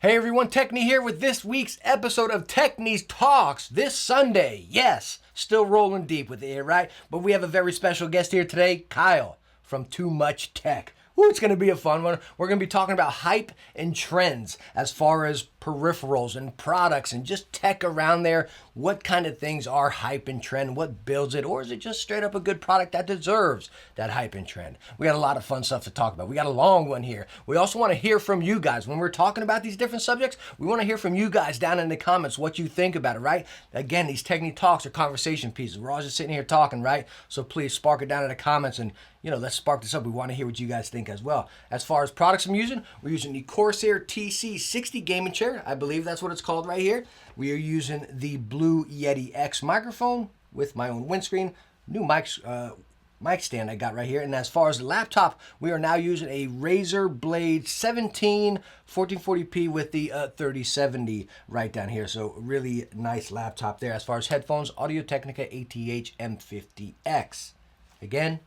Hey everyone, Techne here with this week's episode of Techne's Talks this Sunday. Yes, still rolling deep with it, right? But we have a very special guest here today, Kyle from Too Much Tech. Ooh, it's going to be a fun one. We're going to be talking about hype and trends as far as peripherals and products and just tech around there. What kind of things are hype and trend? What builds it? Or is it just straight up a good product that deserves that hype and trend? We got a lot of fun stuff to talk about. We got a long one here. We also want to hear from you guys. When we're talking about these different subjects, we want to hear from you guys down in the comments what you think about it, right? Again, these Techne Talks are conversation pieces. We're all just sitting here talking, right? So please spark it down in the comments and let's spark this up. We want to hear what you guys think as well. As far as products I'm using, we're using the Corsair TC60 gaming chair. I believe that's what it's called right here. We are using the Blue Yeti X microphone with my own windscreen. New mic stand I got right here. And as far as the laptop, we are now using a Razer Blade 17 1440p with the 3070 right down here. So really nice laptop there. As far as headphones, Audio-Technica ATH M50X. Again,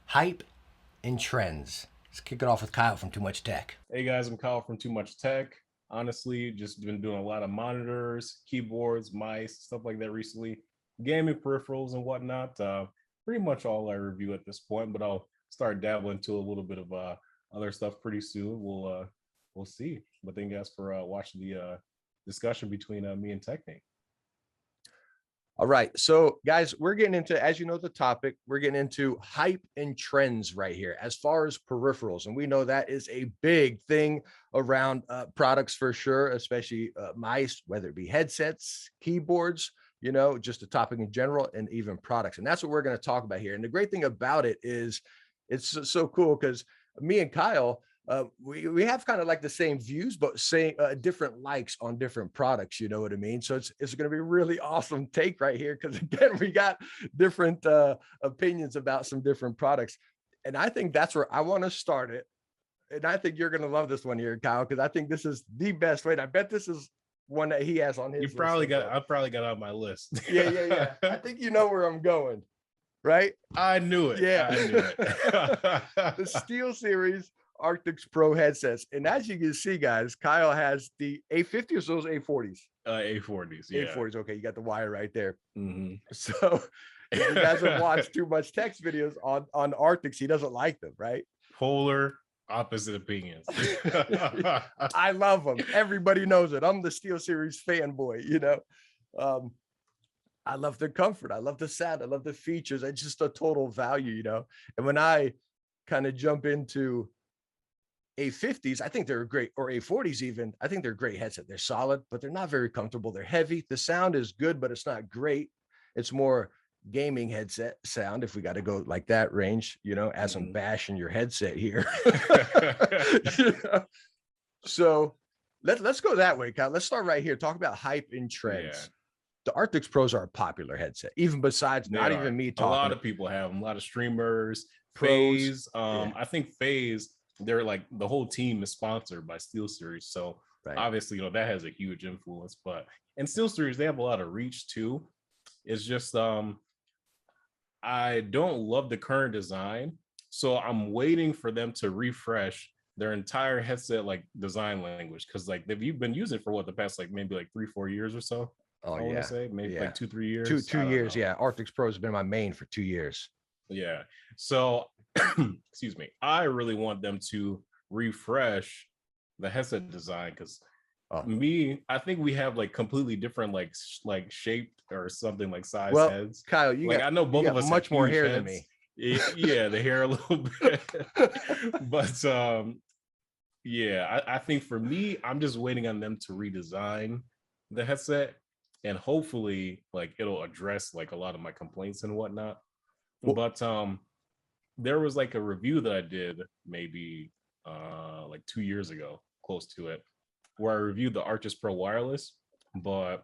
hype and trends. Let's kick it off with Kyle from Too Much Tech. Hey guys, I'm Kyle from Too Much Tech. Honestly, just been doing a lot of monitors, keyboards, mice, stuff like that recently. Gaming peripherals and whatnot. Pretty much all I review at this point, but I'll start dabbling into a little bit of other stuff pretty soon. We'll see. But thank you guys for watching the discussion between me and Techne. All right. So guys, we're getting into, as you know, the topic, we're getting into hype and trends right here as far as peripherals. And we know that is a big thing around products for sure, especially mice, whether it be headsets, keyboards, just a topic in general, and even products. And that's what we're going to talk about here. And the great thing about it is it's so cool because me and Kyle, we have kind of like the same views, but saying different likes on different products. You know what I mean? So it's going to be a really awesome take right here because again, we got different opinions about some different products, and I think that's where I want to start it. And I think you're going to love this one here, Kyle, because I think this is the best way. And I bet this is one that he has on his. I probably got it on my list. Yeah. I think you know where I'm going, right? I knew it. Yeah, I knew it. The Steel Series Arctis Pro headsets, and as you can see, guys, Kyle has the A50 or those A40s. A40s, yeah. A40s. Okay, you got the wire right there. Mm-hmm. So if you guys have watched Too Much Tech's videos on Arctics, he doesn't like them, right? Polar opposite opinions. I love them. Everybody knows it. I'm the Steel Series fanboy. I love the comfort. I love the sound. I love the features. It's just a total value, And when I kind of jump into A50s, I think they're great, or A40s even. I think they're a great headset. They're solid, but they're not very comfortable. They're heavy. The sound is good, but it's not great. It's more gaming headset sound, if we got to go like that range, as I'm bashing your headset here. So let's go that way, Kyle. Let's start right here. Talk about hype and trends. Yeah. The Arctis Pros are a popular headset, even besides not even me talking. A lot of people have them. A lot of streamers. Phase. I think Phase, they're like the whole team is sponsored by Steel Series, so obviously that has a huge influence. But in Steel Series, they have a lot of reach too. It's just I don't love the current design, so I'm waiting for them to refresh their entire headset design language, because they've been using it for the past maybe 3-4 years or so. Oh, I want to say maybe 2-3 years. Two years, yeah. Arctis Pro has been my main for 2 years. Yeah. So, excuse me. I really want them to refresh the headset design because I think we have completely different shaped or something size heads. Kyle, I know both of us much more hair heads. than me. Yeah, the hair a little bit. But I think for me, I'm just waiting on them to redesign the headset, and hopefully it'll address a lot of my complaints and whatnot. Well, but there was a review that I did maybe 2 years ago, close to it, where I reviewed the Arctis Pro wireless, but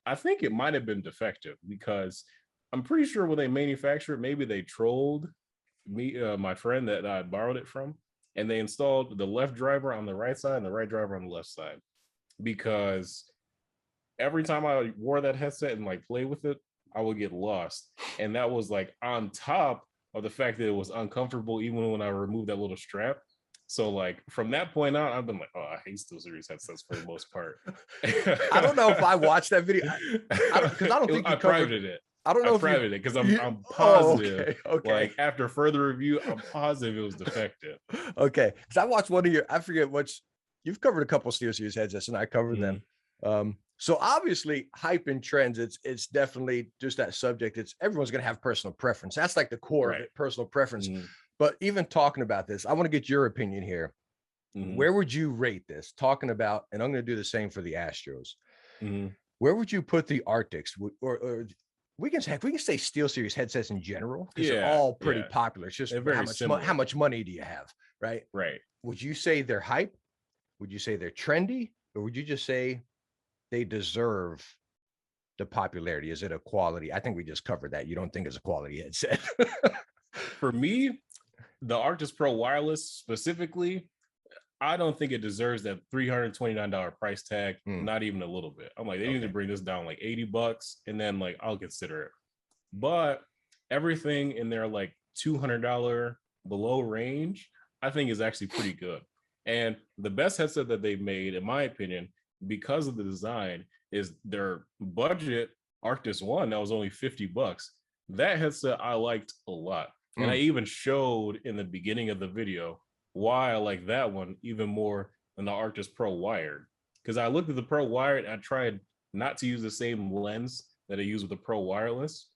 I think it might have been defective because I'm pretty sure when they manufactured it, maybe they trolled me, my friend that I borrowed it from, and they installed the left driver on the right side and the right driver on the left side, because every time I wore that headset and played with it, I would get lost. And that was on top of the fact that it was uncomfortable even when I removed that little strap. So like from that point on, I've been like, oh, I hate SteelSeries headsets for the most part. I don't know if I watched that video. I don't, because I don't think I you covered. privated it. I don't I know if privated it because you. I'm Oh, positive. okay. Like after further review, I'm positive it was defective. Okay, because I watched one of your. I forget which. You've covered a couple of SteelSeries headsets, and I covered them. So obviously, hype and trends. It's definitely just that subject. It's everyone's going to have personal preference. That's like the core of it, personal preference. But even talking about this, I want to get your opinion here. Where would you rate this? Talking about, and I'm going to do the same for the Astros. Where would you put the Arctics? Or we can say SteelSeries headsets in general because they're all pretty popular. It's just how much money do you have, right? Right. Would you say they're hype? Would you say they're trendy, or would you just say they deserve the popularity? Is it a quality? I think we just covered that. You don't think it's a quality headset? For me, the Arctis Pro Wireless specifically, I don't think it deserves that $329 price tag. Not even a little bit. I'm like, they need to bring this down like $80, and then like I'll consider it. But everything in their like $200 below range, I think is actually pretty good. And the best headset that they've made, in my opinion, because of the design, is their budget Arctis One that was only $50. That headset I liked a lot. And I even showed in the beginning of the video why I like that one even more than the Arctis Pro Wired. Because I looked at the Pro Wired and I tried not to use the same lens that I use with the Pro Wireless.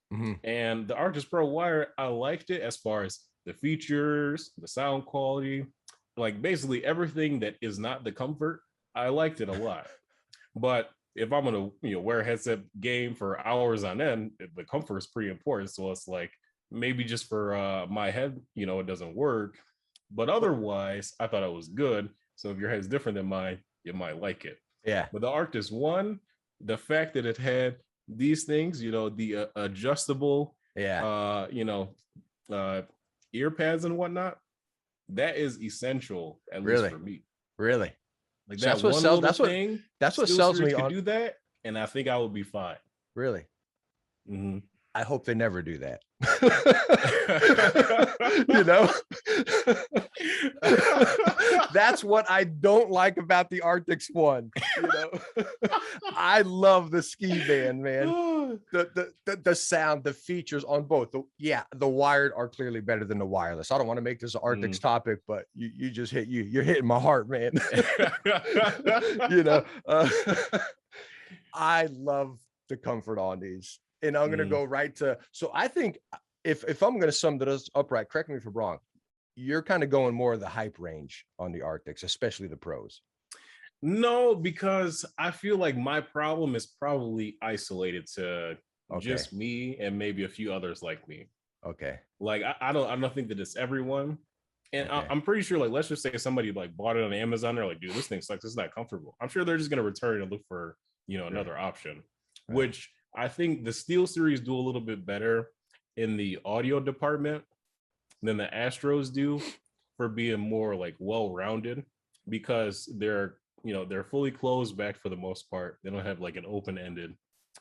And the Arctis Pro Wired, I liked it as far as the features, the sound quality, like basically everything that is not the comfort. I liked it a lot. But if I'm gonna wear a headset game for hours on end, the comfort is pretty important. So it's like maybe just for my head, it doesn't work. But otherwise, I thought it was good. So if your head's different than mine, you might like it. Yeah. But the Arctis One, the fact that it had these things, the adjustable, ear pads and whatnot, that is essential, at least for me. Really? Like so that one little thing. That's what sells me on. Do that, and I think I would be fine. Really? I hope they never do that. That's what I don't like about the Arctis One. I love the ski band, man. The sound, the features on both. The wired are clearly better than the wireless. I don't want to make this an Arctics topic, but you're hitting my heart, man. I love the comfort on these. And I'm going to go right to, so I think if I'm going to sum this up right, correct me if I'm wrong, you're kind of going more of the hype range on the Arctics, especially the pros. No, because I feel like my problem is probably isolated to just me and maybe a few others like me. Okay. Like I don't think that it's everyone. And I'm pretty sure, like, let's just say somebody like bought it on Amazon. They're like, dude, this thing sucks. It's not comfortable. I'm sure they're just going to return and look for, another option, which I think the SteelSeries do a little bit better in the audio department than the Astros do for being more like well-rounded, because they're fully closed back for the most part. They don't have like an open-ended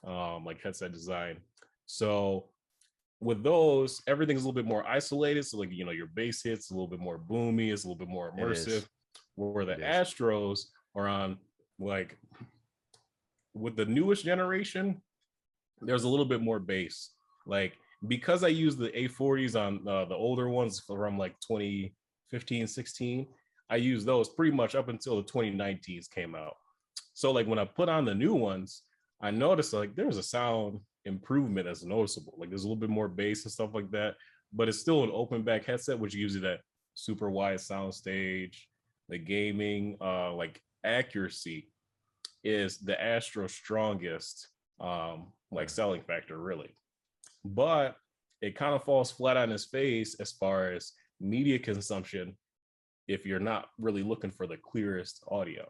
like headset design. So with those, everything's a little bit more isolated. So like, your bass hits a little bit more boomy, it's a little bit more immersive. Where the Astros are on, like, with the newest generation, there's a little bit more bass. Like, because I use the A40s on the older ones from like 2015, 16, I use those pretty much up until the 2019s came out. So like when I put on the new ones, I noticed like there's a sound improvement that's noticeable. Like there's a little bit more bass and stuff like that, but it's still an open back headset, which gives you that super wide sound stage. The gaming like accuracy is the Astro's strongest like selling factor, really. But it kind of falls flat on his face as far as media consumption if you're not really looking for the clearest audio.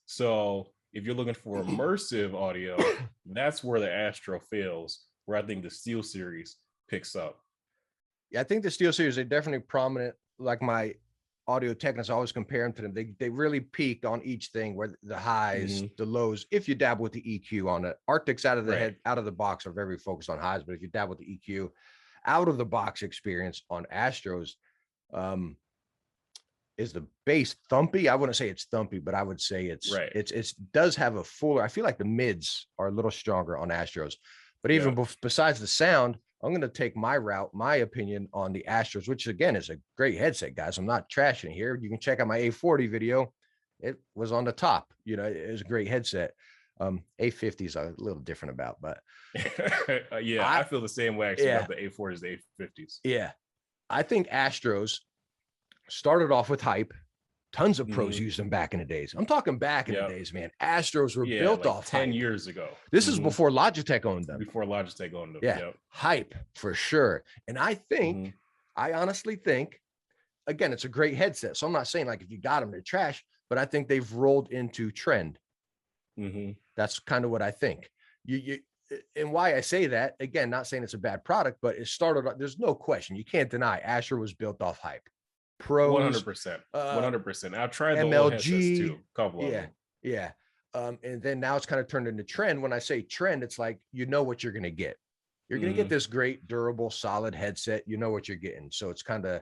So if you're looking for immersive audio, that's where the Astro fails, where I think the SteelSeries picks up. Yeah, I think the SteelSeries, they're definitely prominent. Like my audio technicians, I always compare them to them. They really peaked on each thing, where the highs, the lows. If you dabble with the EQ on it, Arctics out of the head, out of the box are very focused on highs. But if you dabble with the EQ, out of the box experience on Astros, is the bass thumpy? I wouldn't say it's thumpy, but I would say it's does have a fuller. I feel like the mids are a little stronger on Astros, but even besides the sound, I'm going to take my route, my opinion on the Astros, which again is a great headset, guys. I'm not trashing it here. You can check out my A40 video. It was on the top. You know, it was a great headset. A50s are a little different about, but I feel the same way actually about the A40s, the A50s. Yeah, I think Astros started off with hype. Tons of pros used them back in the days. I'm talking back in the days, man. Astros were built like off 10 hype. years ago. This is before Logitech owned them. Before Logitech owned them. Yeah, hype for sure. And I think, I honestly think, again, it's a great headset. So I'm not saying like if you got them, they're trash, but I think they've rolled into trend. That's kind of what I think. And why I say that, again, not saying it's a bad product, but it started, there's no question. You can't deny Astro was built off hype. Pros, 100%. I've tried the MLG, old headsets too, a couple of them. Yeah. And then now it's kind of turned into trend. When I say trend, it's like, you know what you're going to get. You're going to get this great, durable, solid headset. You know what you're getting. So it's kind of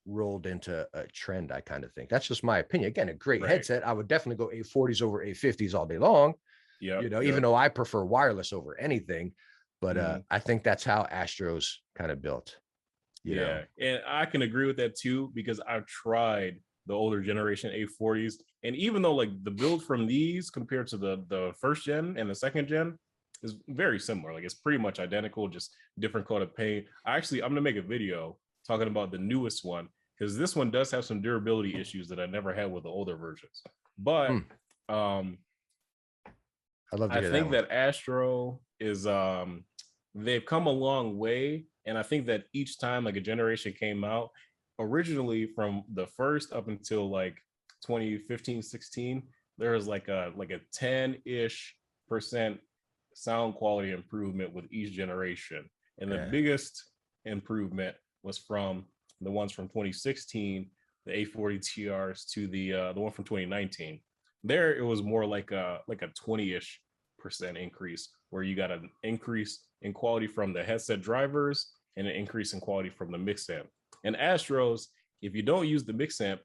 rolled into a trend, I kind of think. That's just my opinion. Again, a great headset. I would definitely go A40s over A50s all day long. Even though I prefer wireless over anything. But I think that's how Astros kind of built. You know? And I can agree with that too, because I've tried the older generation A40s, and even though like the build from these compared to the first gen and the second gen is very similar, like it's pretty much identical, just different coat of paint. I'm gonna make a video talking about the newest one, because this one does have some durability issues that I never had with the older versions. But I'd love to hear think that Astro is they've come a long way. And I think that each time like a generation came out, originally from the first up until like 2015, 16, there was like a 10-ish% sound quality improvement with each generation. And the biggest improvement was from the ones from 2016, the A40 TRs, to the one from 2019. There it was more like a 20-ish% increase, where you got an increase in quality from the headset drivers and an increase in quality from the mix amp. And Astros, if you don't use the mix amp,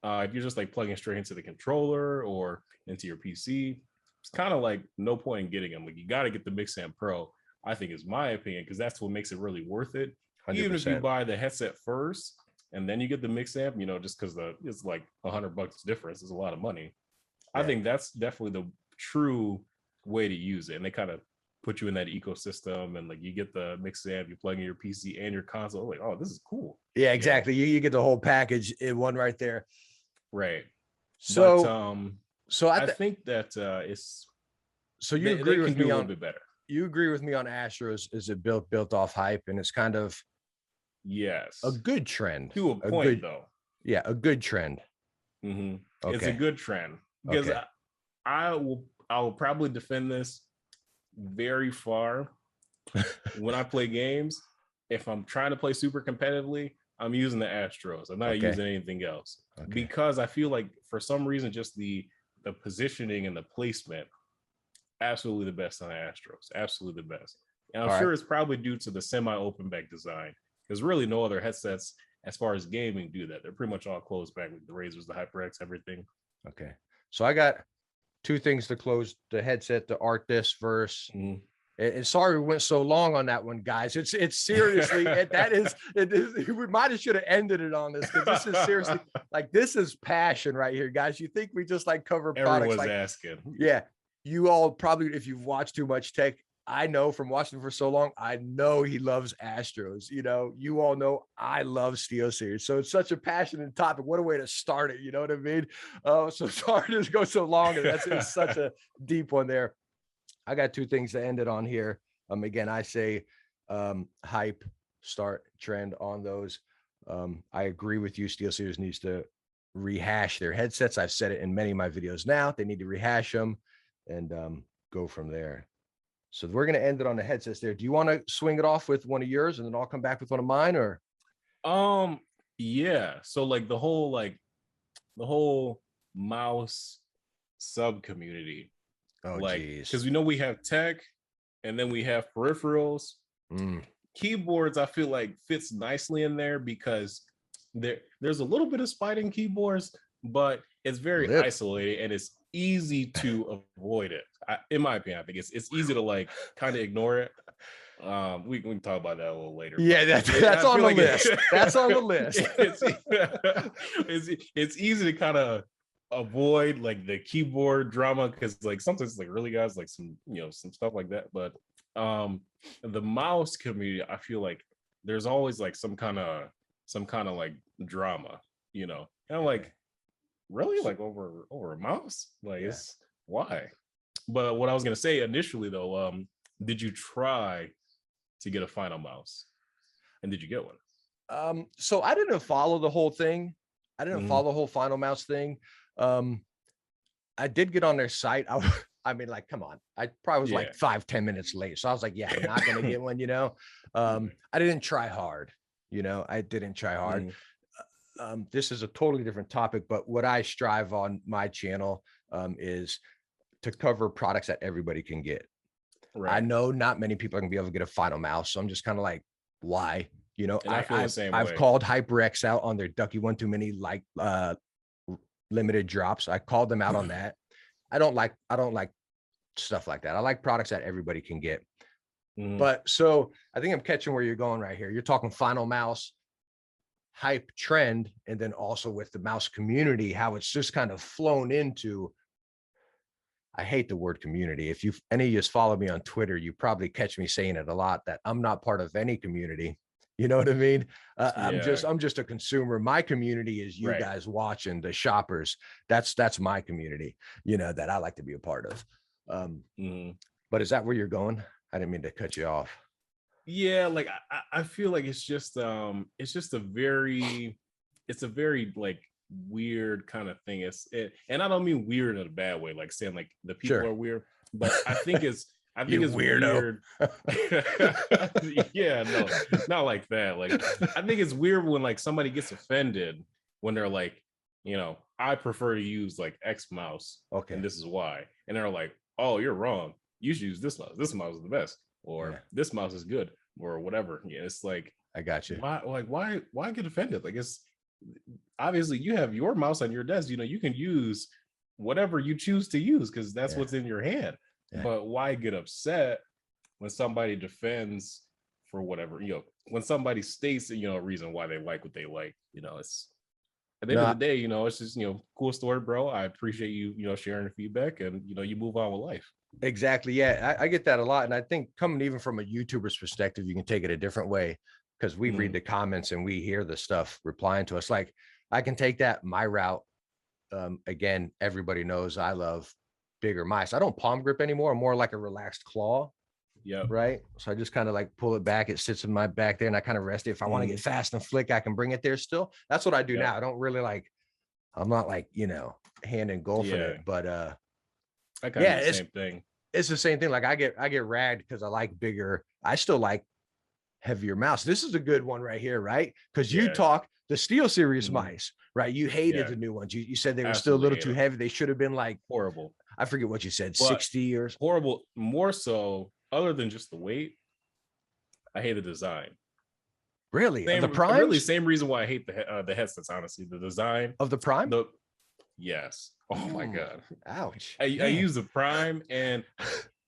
if you're just like plugging straight into the controller or into your PC, it's kind of like no point in getting them. Like you got to get the mix amp Pro, I think, is my opinion, because that's what makes it really worth it. 100%. Even if you buy the headset first and then you get the mix amp, you know, just because it's like $100 difference is a lot of money. I think that's definitely the true way to use it. And they kind of put you in that ecosystem, and like you get the mix amp, you plug in your PC and your console. Like, oh, this is cool. Yeah, exactly. You get the whole package in one right there. Right. So, I think that it's. So you agree with me on a little bit better. You agree with me on Astros? Is it built off hype, and it's kind of a good trend to a point, though. Yeah, a good trend. Okay. It's a good trend, because I will probably defend this very far when I play games. If I'm trying to play super competitively, I'm using the Astros. I'm not using anything else, because I feel like for some reason just the positioning and the placement, absolutely the best on the Astros, absolutely the best. And I'm sure it's probably due to the semi-open back design, because really no other headsets as far as gaming do that. They're pretty much all closed back, with the Razors, the HyperX, everything. Okay, so I got two things to close the headset, the art this verse. And sorry we went so long on that one, guys. It's seriously, we might have should have ended it on this, because this is seriously, like, this is passion right here, guys. You think we just like cover products? Everyone's asking. Yeah, you all probably, if you've watched Too Much Tech, I know from watching for so long, I know he loves Astros. You know, you all know I love SteelSeries. So it's such a passionate topic. What a way to start it. You know what I mean? So sorry to go so long. And it's such a deep one there. I got two things to end it on here. Again, I say hype, start, trend on those. I agree with you. SteelSeries needs to rehash their headsets. I've said it in many of my videos now. They need to rehash them and go from there. So we're going to end it on the headsets there. Do you want to swing it off with one of yours and then I'll come back with one of mine, or? Yeah. So like the whole mouse sub community. Because we know we have tech, and then we have peripherals. Keyboards, I feel like fits nicely in there, because there's a little bit of spite in keyboards, but it's very isolated and it's easy to avoid it. In my opinion, I think it's easy to like kind of ignore it. We can talk about that a little later. Yeah, that's on the list. That's on the list. It's easy to kind of avoid like the keyboard drama because like sometimes like really guys like some some stuff like that. But the mouse community, I feel like there's always like some kind of like drama, and I'm like, really, like over a mouse? Like, it's why? But what I was gonna say initially though, did you try to get a final mouse, and did you get one? So I didn't follow the whole thing. I didn't follow the whole final mouse thing. I did get on their site. I mean, like, come on. I probably was like 5-10 minutes late. So I was like, yeah, I'm not going to get one, I didn't try hard, I didn't try hard. This is a totally different topic, but what I strive on my channel is to cover products that everybody can get. Right. I know not many people are going to be able to get a final mouse. So I'm just kind of like, why? I've called HyperX out on their Ducky One Too Many like limited drops. I called them out on that. I don't like stuff like that. I like products that everybody can get. But so I think I'm catching where you're going right here. You're talking final mouse hype trend, and then also with the mouse community, how it's just kind of flown into. I hate the word community. If any of you follow me on Twitter, you probably catch me saying it a lot, that I'm not part of any community. You know what I mean? I'm just a consumer. My community is you guys watching, the shoppers. That's my community, that I like to be a part of. But is that where you're going? I didn't mean to cut you off. Yeah, like I feel like it's just a very like weird kind of thing. And I don't mean weird in a bad way, like saying like the people are weird, but I think it's weird. Yeah, no, not like that. Like, I think it's weird when like somebody gets offended when they're like, I prefer to use like X mouse. Okay. And this is why. And they're like, oh, you're wrong. You should use this mouse. This mouse is the best. Or this mouse is good, or whatever. Yeah, it's like, I got you. Why get offended? Like, it's obviously you have your mouse on your desk. You can use whatever you choose to use because that's what's in your hand. But why get upset when somebody defends for whatever, when somebody states, a reason why they like what they like, it's at the end of the day, it's just, cool story, bro. I appreciate you, sharing the feedback, and, you move on with life. Exactly. Yeah. I get that a lot. And I think coming even from a YouTuber's perspective, you can take it a different way because we read the comments and we hear the stuff replying to us. Like, I can take that my route. Again, everybody knows I love bigger mice. I don't palm grip anymore. I'm more like a relaxed claw. Yeah. Right. So I just kind of like pull it back. It sits in my back there and I kind of rest it. If I want to get fast and flick, I can bring it there still. That's what I do now. I don't really I'm not like, hand engulfing it, but I kind of the same thing. It's the same thing. Like I get ragged because I like bigger. I still like heavier mouse. This is a good one right here, right? Because you talk the Steel Series mice, right? You hated the new ones. You said they were still a little too heavy. They should have been like horrible. I forget what you said, 60 or horrible. More so, other than just the weight, I hate the design. Really? The Prime? Really, same reason why I hate the headsets. Honestly, the design of the Prime. Yes. Oh my god. Ouch. I used the Prime and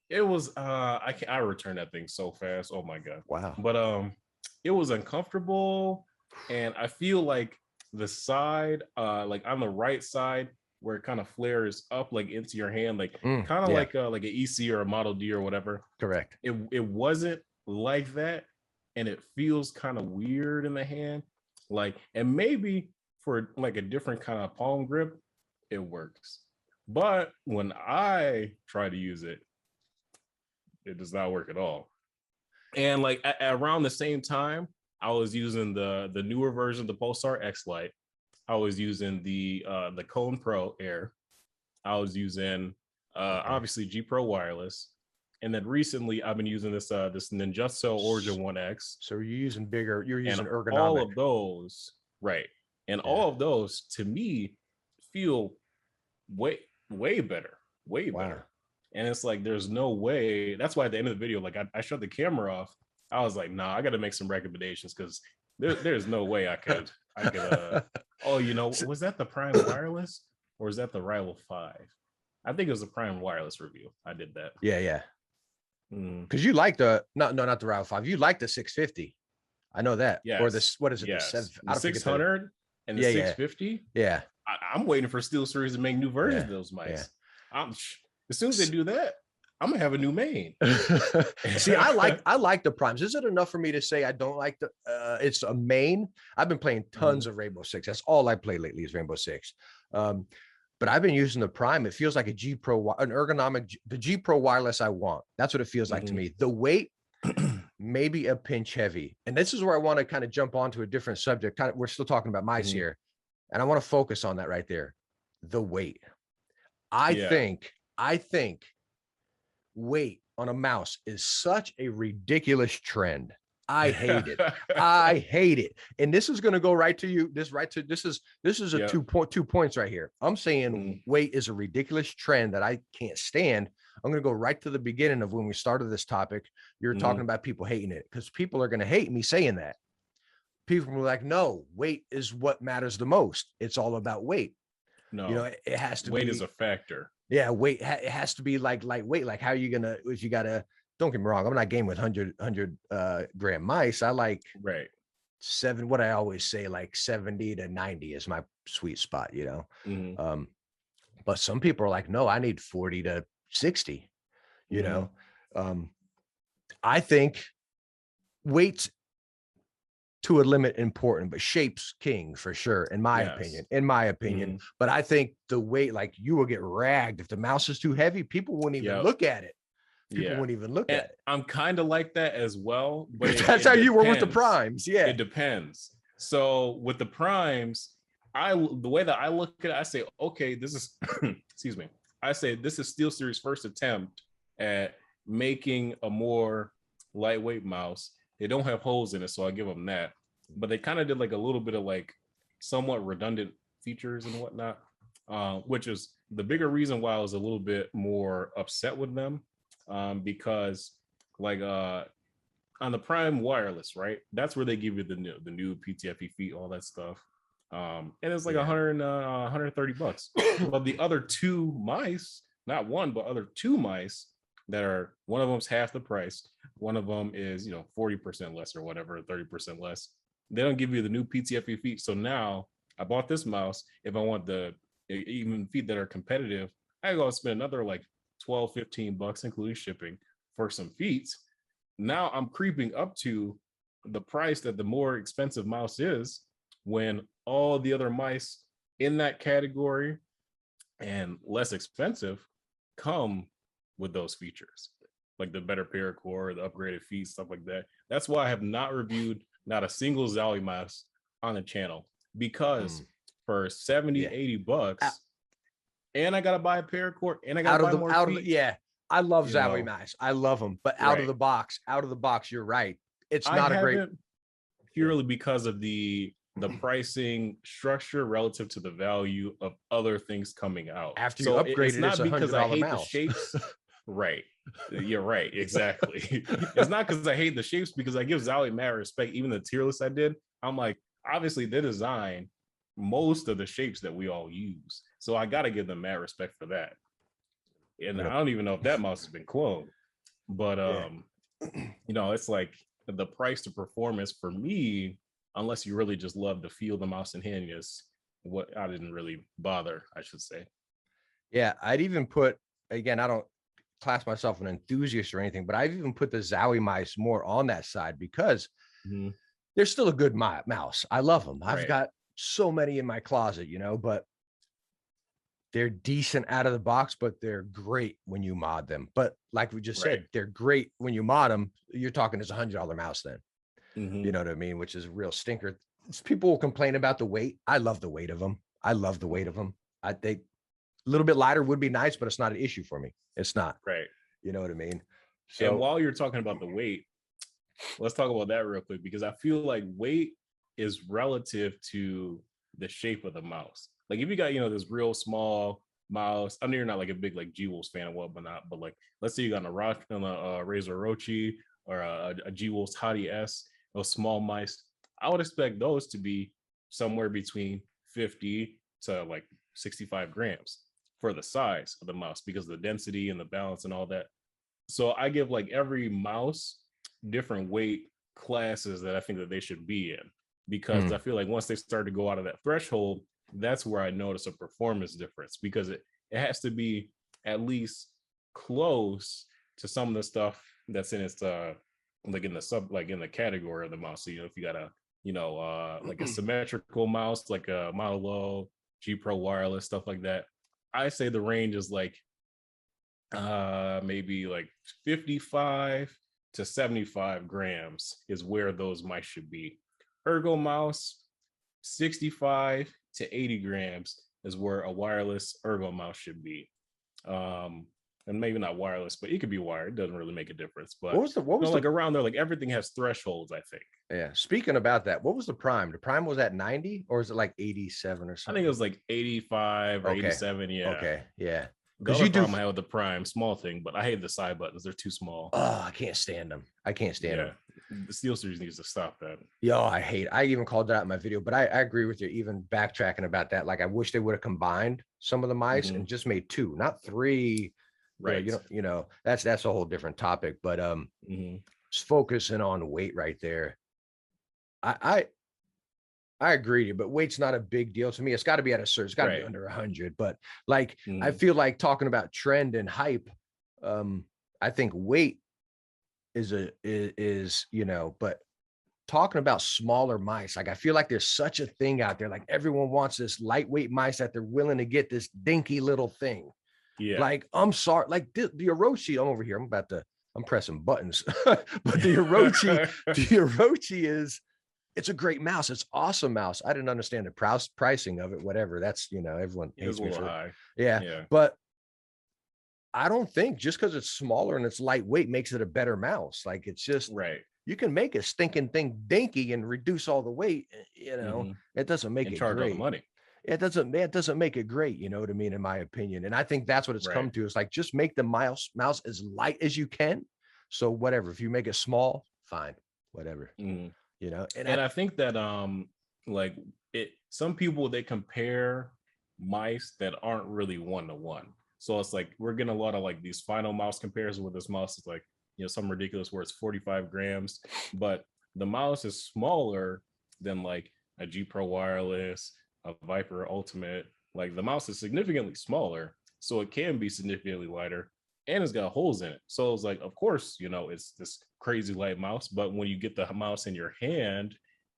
it was I returned that thing so fast. Oh my god. Wow. But it was uncomfortable, and I feel like the side like on the right side where it kind of flares up like into your hand, like kind of like an EC or a Model D or whatever. Correct. It wasn't like that, and it feels kind of weird in the hand. Like, and maybe for like a different kind of palm grip, it works. But when I try to use it, it does not work at all. And like around the same time, I was using the newer version of the Pulsar X Lite. I was using the Cone Pro Air. I was using obviously G Pro Wireless. And then recently I've been using this Ninjutsu Origin 1X. So you're using ergonomic. All of those, right. And all of those to me feel way better. Way better. And it's like there's no way. That's why at the end of the video, like I shut the camera off. I was like, nah, I gotta make some recommendations because there's no way I I could oh, you know, was that the Prime Wireless or is that the Rival 5? I think it was the Prime Wireless review. I did that. Yeah. Mm, Because you like the not the Rival 5. You like the 650. I know that. Or yes. this, what is it? The Yes. 7, I The don't forget 600 and the yeah, 650. yeah, I'm waiting for SteelSeries to make new versions yeah, of those yeah. mice. As soon as they do that, I'm gonna have a new main. See, I like the primes. Is it enough for me to say I don't like the it's a main? I've been playing tons of Rainbow Six. That's all I play lately is Rainbow Six. But I've been using the prime. It feels like a G Pro, an ergonomic, the G Pro wireless I want. That's what it feels like to me. The weight, maybe a pinch heavy. And this is where I want to kind of jump onto a different subject. Kind of, we're still talking about mice here. And I want to focus on that right there. The weight. I think weight on a mouse is such a ridiculous trend. I hate it. I hate it. And this is going to go right to you. This is a 2 points right here. I'm saying weight is a ridiculous trend that I can't stand. I'm going to go right to the beginning of when we started this topic. You're talking about people hating it because people are going to hate me saying that. People were like, no, weight is what matters the most. It's all about weight. No, you know, it has to weight be, is a factor. Yeah, weight. It has to be like lightweight. Like, how are you gonna, if you gotta, don't get me wrong, I'm not game with 100 gram mice. I like 7, what I always say, like 70 to 90 is my sweet spot, you know. But some people are like, no, I need 40 to 60, you know. I think weight's to a limit important, but shape's king for sure, in my opinion. But I think the weight, like, you will get ragged if the mouse is too heavy. People wouldn't even look at it. People wouldn't even look at it. I'm kind of like that as well, but that's how you were with the primes. Yeah, it depends. So with the primes, the way that I look at it, I say, okay, this is excuse me. I say this is SteelSeries' first attempt at making a more lightweight mouse. They don't have holes in it, so I give them that. But they kind of did like a little bit of like somewhat redundant features and whatnot, which is the bigger reason why I was a little bit more upset with them, because like on the Prime Wireless, right? That's where they give you the new PTFE feet, all that stuff, and it's like 130 bucks. But the other two mice, not one, but other two mice that are, one of them's half the price, one of them is 40% less or whatever, 30% less. They don't give you the new PTFE feet. So now I bought this mouse. If I want the even feet that are competitive, I go spend another like 12, 15 bucks, including shipping, for some feet. Now I'm creeping up to the price that the more expensive mouse is, when all the other mice in that category and less expensive come with those features, like the better paracord, the upgraded feet, stuff like that. That's why I have not reviewed not a single Zowie mouse on the channel, because for 70, 80 bucks, and I gotta buy a paracord, and I gotta buy more feet. I love Zowie mice. I love them, but out of the box, you're right. It's not a great, purely because of the pricing structure relative to the value of other things coming out. After you upgrade it, it's not because I hate the shapes. Right. You're right. Exactly. It's not because I hate the shapes, because I give Zowie mad respect. Even the tier list I did, I'm like, obviously they design most of the shapes that we all use. So I got to give them mad respect for that. And I don't even know if that mouse has been cloned. But, it's like the price to performance for me, unless you really just love the feel of the mouse and hand, is what I didn't really bother, I should say. Yeah, I'd even put, again, I don't class myself an enthusiast or anything, but I've even put the Zowie mice more on that side, because they're still a good mouse. I love them. I've got so many in my closet, but they're decent out of the box, but they're great when you mod them. But like we just said, they're great when you mod them. You're talking as $100 mouse then. You know what I mean? Which is a real stinker. People will complain about the weight. I love the weight of them. I think a little bit lighter would be nice, but it's not an issue for me. It's not. Right. You know what I mean? So, and while you're talking about the weight, let's talk about that real quick, because I feel like weight is relative to the shape of the mouse. Like if you got, this real small mouse, I know you're not like a big like G-Wolves fan and whatnot, but like let's say you got a Razer Orochi or a G-Wolves Hottie S, those small mice, I would expect those to be somewhere between 50 to like 65 grams for the size of the mouse because of the density and the balance and all that. So I give like every mouse different weight classes that I think that they should be in, because I feel like once they start to go out of that threshold, that's where I notice a performance difference, because it has to be at least close to some of the stuff that's in its like in the category of the mouse. So if you got a like a symmetrical mouse, like a Model Low, G Pro wireless, stuff like that, I say the range is like maybe like 55 to 75 grams is where those mice should be. Ergo mouse, 65 to 80 grams is where a wireless ergo mouse should be. And maybe not wireless, but it could be wired. It doesn't really make a difference. But what was like around there? Like everything has thresholds, I think. Yeah. Speaking about that, what was the prime? The prime was at 90, or is it like 87 or something? I think it was like 85 or 87. Yeah. Okay. Yeah. Because you problem I have with the prime, small thing, but I hate the side buttons. They're too small. Oh, I can't stand them. I can't stand them. The Steel Series needs to stop that. Yo, I even called that out in my video, but I agree with you. Even backtracking about that, like I wish they would have combined some of the mice and just made 2, not 3. Right. You know, that's a whole different topic. But just focusing on weight right there. I agree with you, but weight's not a big deal to me. It's got to be at a certain, it's got to be under 100. But like, I feel like talking about trend and hype, I think weight is but talking about smaller mice, like I feel like there's such a thing out there. Like everyone wants this lightweight mice that they're willing to get this dinky little thing. Yeah. Like, I'm sorry, like the Orochi, I'm over here. I'm pressing buttons, but the Orochi is, it's a great mouse. It's awesome mouse. I didn't understand the pricing of it, whatever. That's, everyone hates me for high. Yeah. But I don't think just because it's smaller and it's lightweight makes it a better mouse. Like it's just, you can make a stinking thing dinky and reduce all the weight, it doesn't make it charge great. All the money. It doesn't make it great, you know what I mean, in my opinion. And I think that's what it's come to. It's like, just make the mouse as light as you can. So whatever, if you make it small, fine, whatever. And I think that some people, they compare mice that aren't really 1-to-1. So it's like we're getting a lot of like these final mouse comparisons with this mouse. It's like, some ridiculous where it's 45 grams, but the mouse is smaller than like a G Pro wireless, a Viper Ultimate. Like the mouse is significantly smaller, so it can be significantly lighter, and it's got holes in it. So it's like, of course, it's this crazy light mouse, but when you get the mouse in your hand,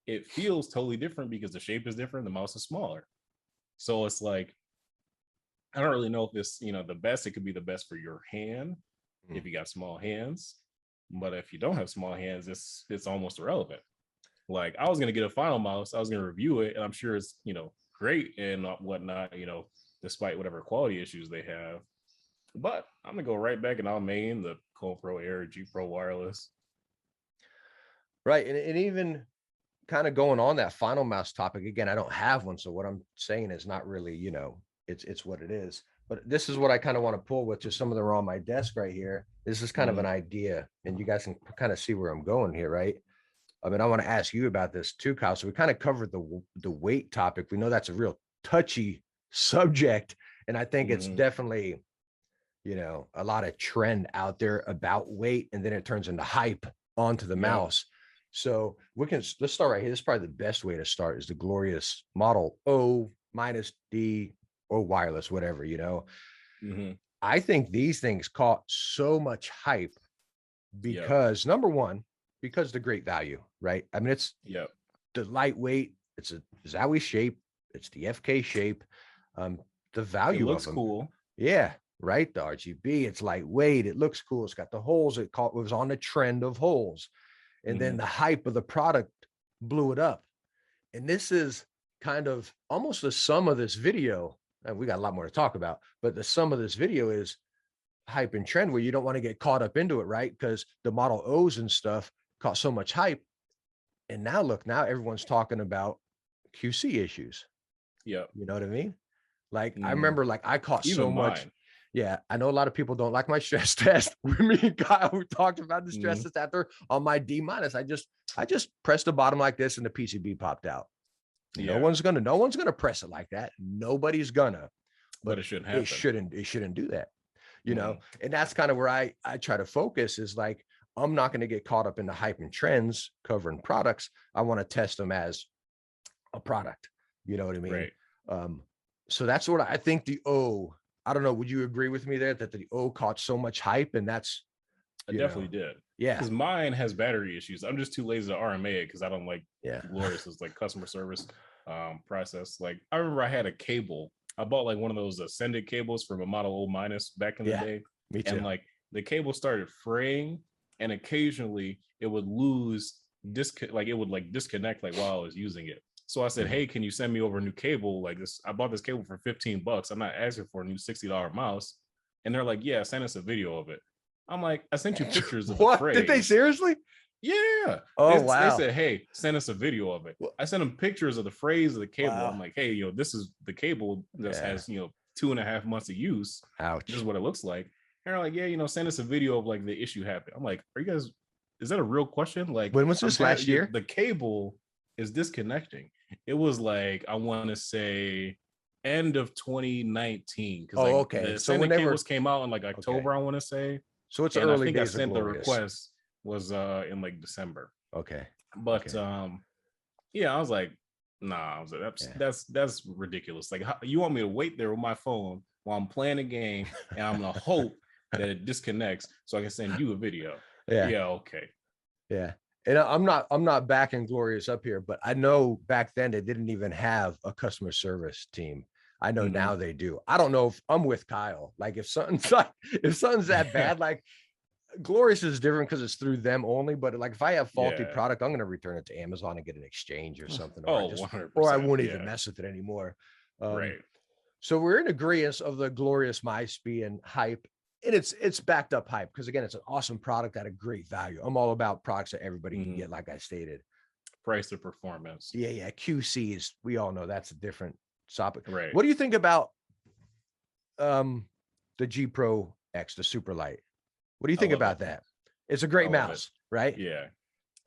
it feels totally different because the shape is different. The mouse is smaller. So it's like, I don't really know if this, the best, it could be the best for your hand if you got small hands, but if you don't have small hands, it's almost irrelevant. Like I was going to get a final mouse, I was going to review it, and I'm sure it's, great and whatnot, despite whatever quality issues they have. But I'm going to go right back and I'll main the Cole Pro Air G Pro wireless. Right. And even kind of going on that final mouse topic, again, I don't have one. So what I'm saying is not really, it's what it is. But this is what I kind of want to pull with, just some of them are on my desk right here. This is kind of an idea, and you guys can kind of see where I'm going here, right? I mean, I want to ask you about this too, Kyle. So we kind of covered the weight topic. We know that's a real touchy subject, and I think it's definitely, a lot of trend out there about weight, and then it turns into hype onto the mouse. So let's start right here. This is probably the best way to start, is the glorious Model O-D or wireless, whatever, I think these things caught so much hype because number one, because the great value, right? I mean, it's the lightweight, it's a Zowie shape, it's the FK shape, the value looks of them. Cool. Yeah, right. The RGB, it's lightweight, it looks cool, it's got the holes, it was on the trend of holes, and then the hype of the product blew it up. And this is kind of almost the sum of this video, and we got a lot more to talk about, but the sum of this video is hype and trend, where you don't want to get caught up into it, right? Because the Model O's and stuff caught so much hype, and now everyone's talking about QC issues. You know what I mean? Like I remember, like I caught even so much. Yeah, I know a lot of people don't like my stress test. Me and Kyle, we talked about the stress test after on my D-. I just pressed the bottom like this and the PCB popped out. No Yeah, one's gonna press it like that. Nobody's gonna, but but it shouldn't happen. it shouldn't do that, you know. Mhm. And that's kind of where I try to focus is like, I'm not going to get caught up in the hype and trends covering products. I want to test them as a product. You know what I mean? Right. Um, so that's what I think I don't know. Would you agree with me there that the O caught so much hype and that's, I you definitely know, did. yeah, Because mine has battery issues. I'm just too lazy to RMA it because I don't like yeah, Glorious's like customer service process. Like I remember I had a cable. I bought like one of those ascended cables from a Model O minus back in the yeah, day. me too. And like the cable started fraying and occasionally it would lose like it would like disconnect like while I was using it. So I said, Mhm. hey, can you send me over a new cable? Like this, I bought this cable for $15. I'm not asking for a new $60 mouse. And they're like, yeah, send us a video of it. I'm like, I sent you pictures of the What did they phrase. seriously? Yeah. Oh, They wow. said, hey, send us a video of it. I sent them pictures of the phrase of the cable. I'm Wow. like, hey, this is the cable that Yeah. has, 2.5 months of use. Ouch. This is what it looks like. And they're like, yeah, send us a video of like the issue happened. I'm like, are you guys, is that a real question? Like, When was this, last year? The cable is disconnecting. It was like, I want to say end of 2019. Because Oh, like okay. the So Santa whenever, cables came out in like October, I want to say. so it's And I early think I days of sent the Glorious. request was in like December. Okay. But Okay. yeah, I was like, nah, I was like, Yeah. that's ridiculous. Like, you want me to wait there with my phone while I'm playing a game, and I'm gonna hope that it disconnects so I can send you a video. Yeah. Yeah, okay. Yeah. And I'm not backing Glorious up here, but I know back then they didn't even have a customer service team. I know Mhm. now they do. I don't know if I'm with Kyle. Like if something's that bad, like Glorious is different because it's through them only. But like if I have faulty Yeah. product, I'm gonna return it to Amazon and get an exchange or something, Oh, or I 100%. won't Yeah. even mess with it anymore. Right. So we're in agreement of the Glorious mice being hype, and it's backed up hype because again, it's an awesome product at a great value. I'm all about products that everybody can Mhm. get, like I stated. Price to performance. Yeah, QCs. We all know that's a different topic. Right. What do you think about the G Pro X, the super light? What do you I think love about it. that? It's a I great love it. mouse, right? Yeah.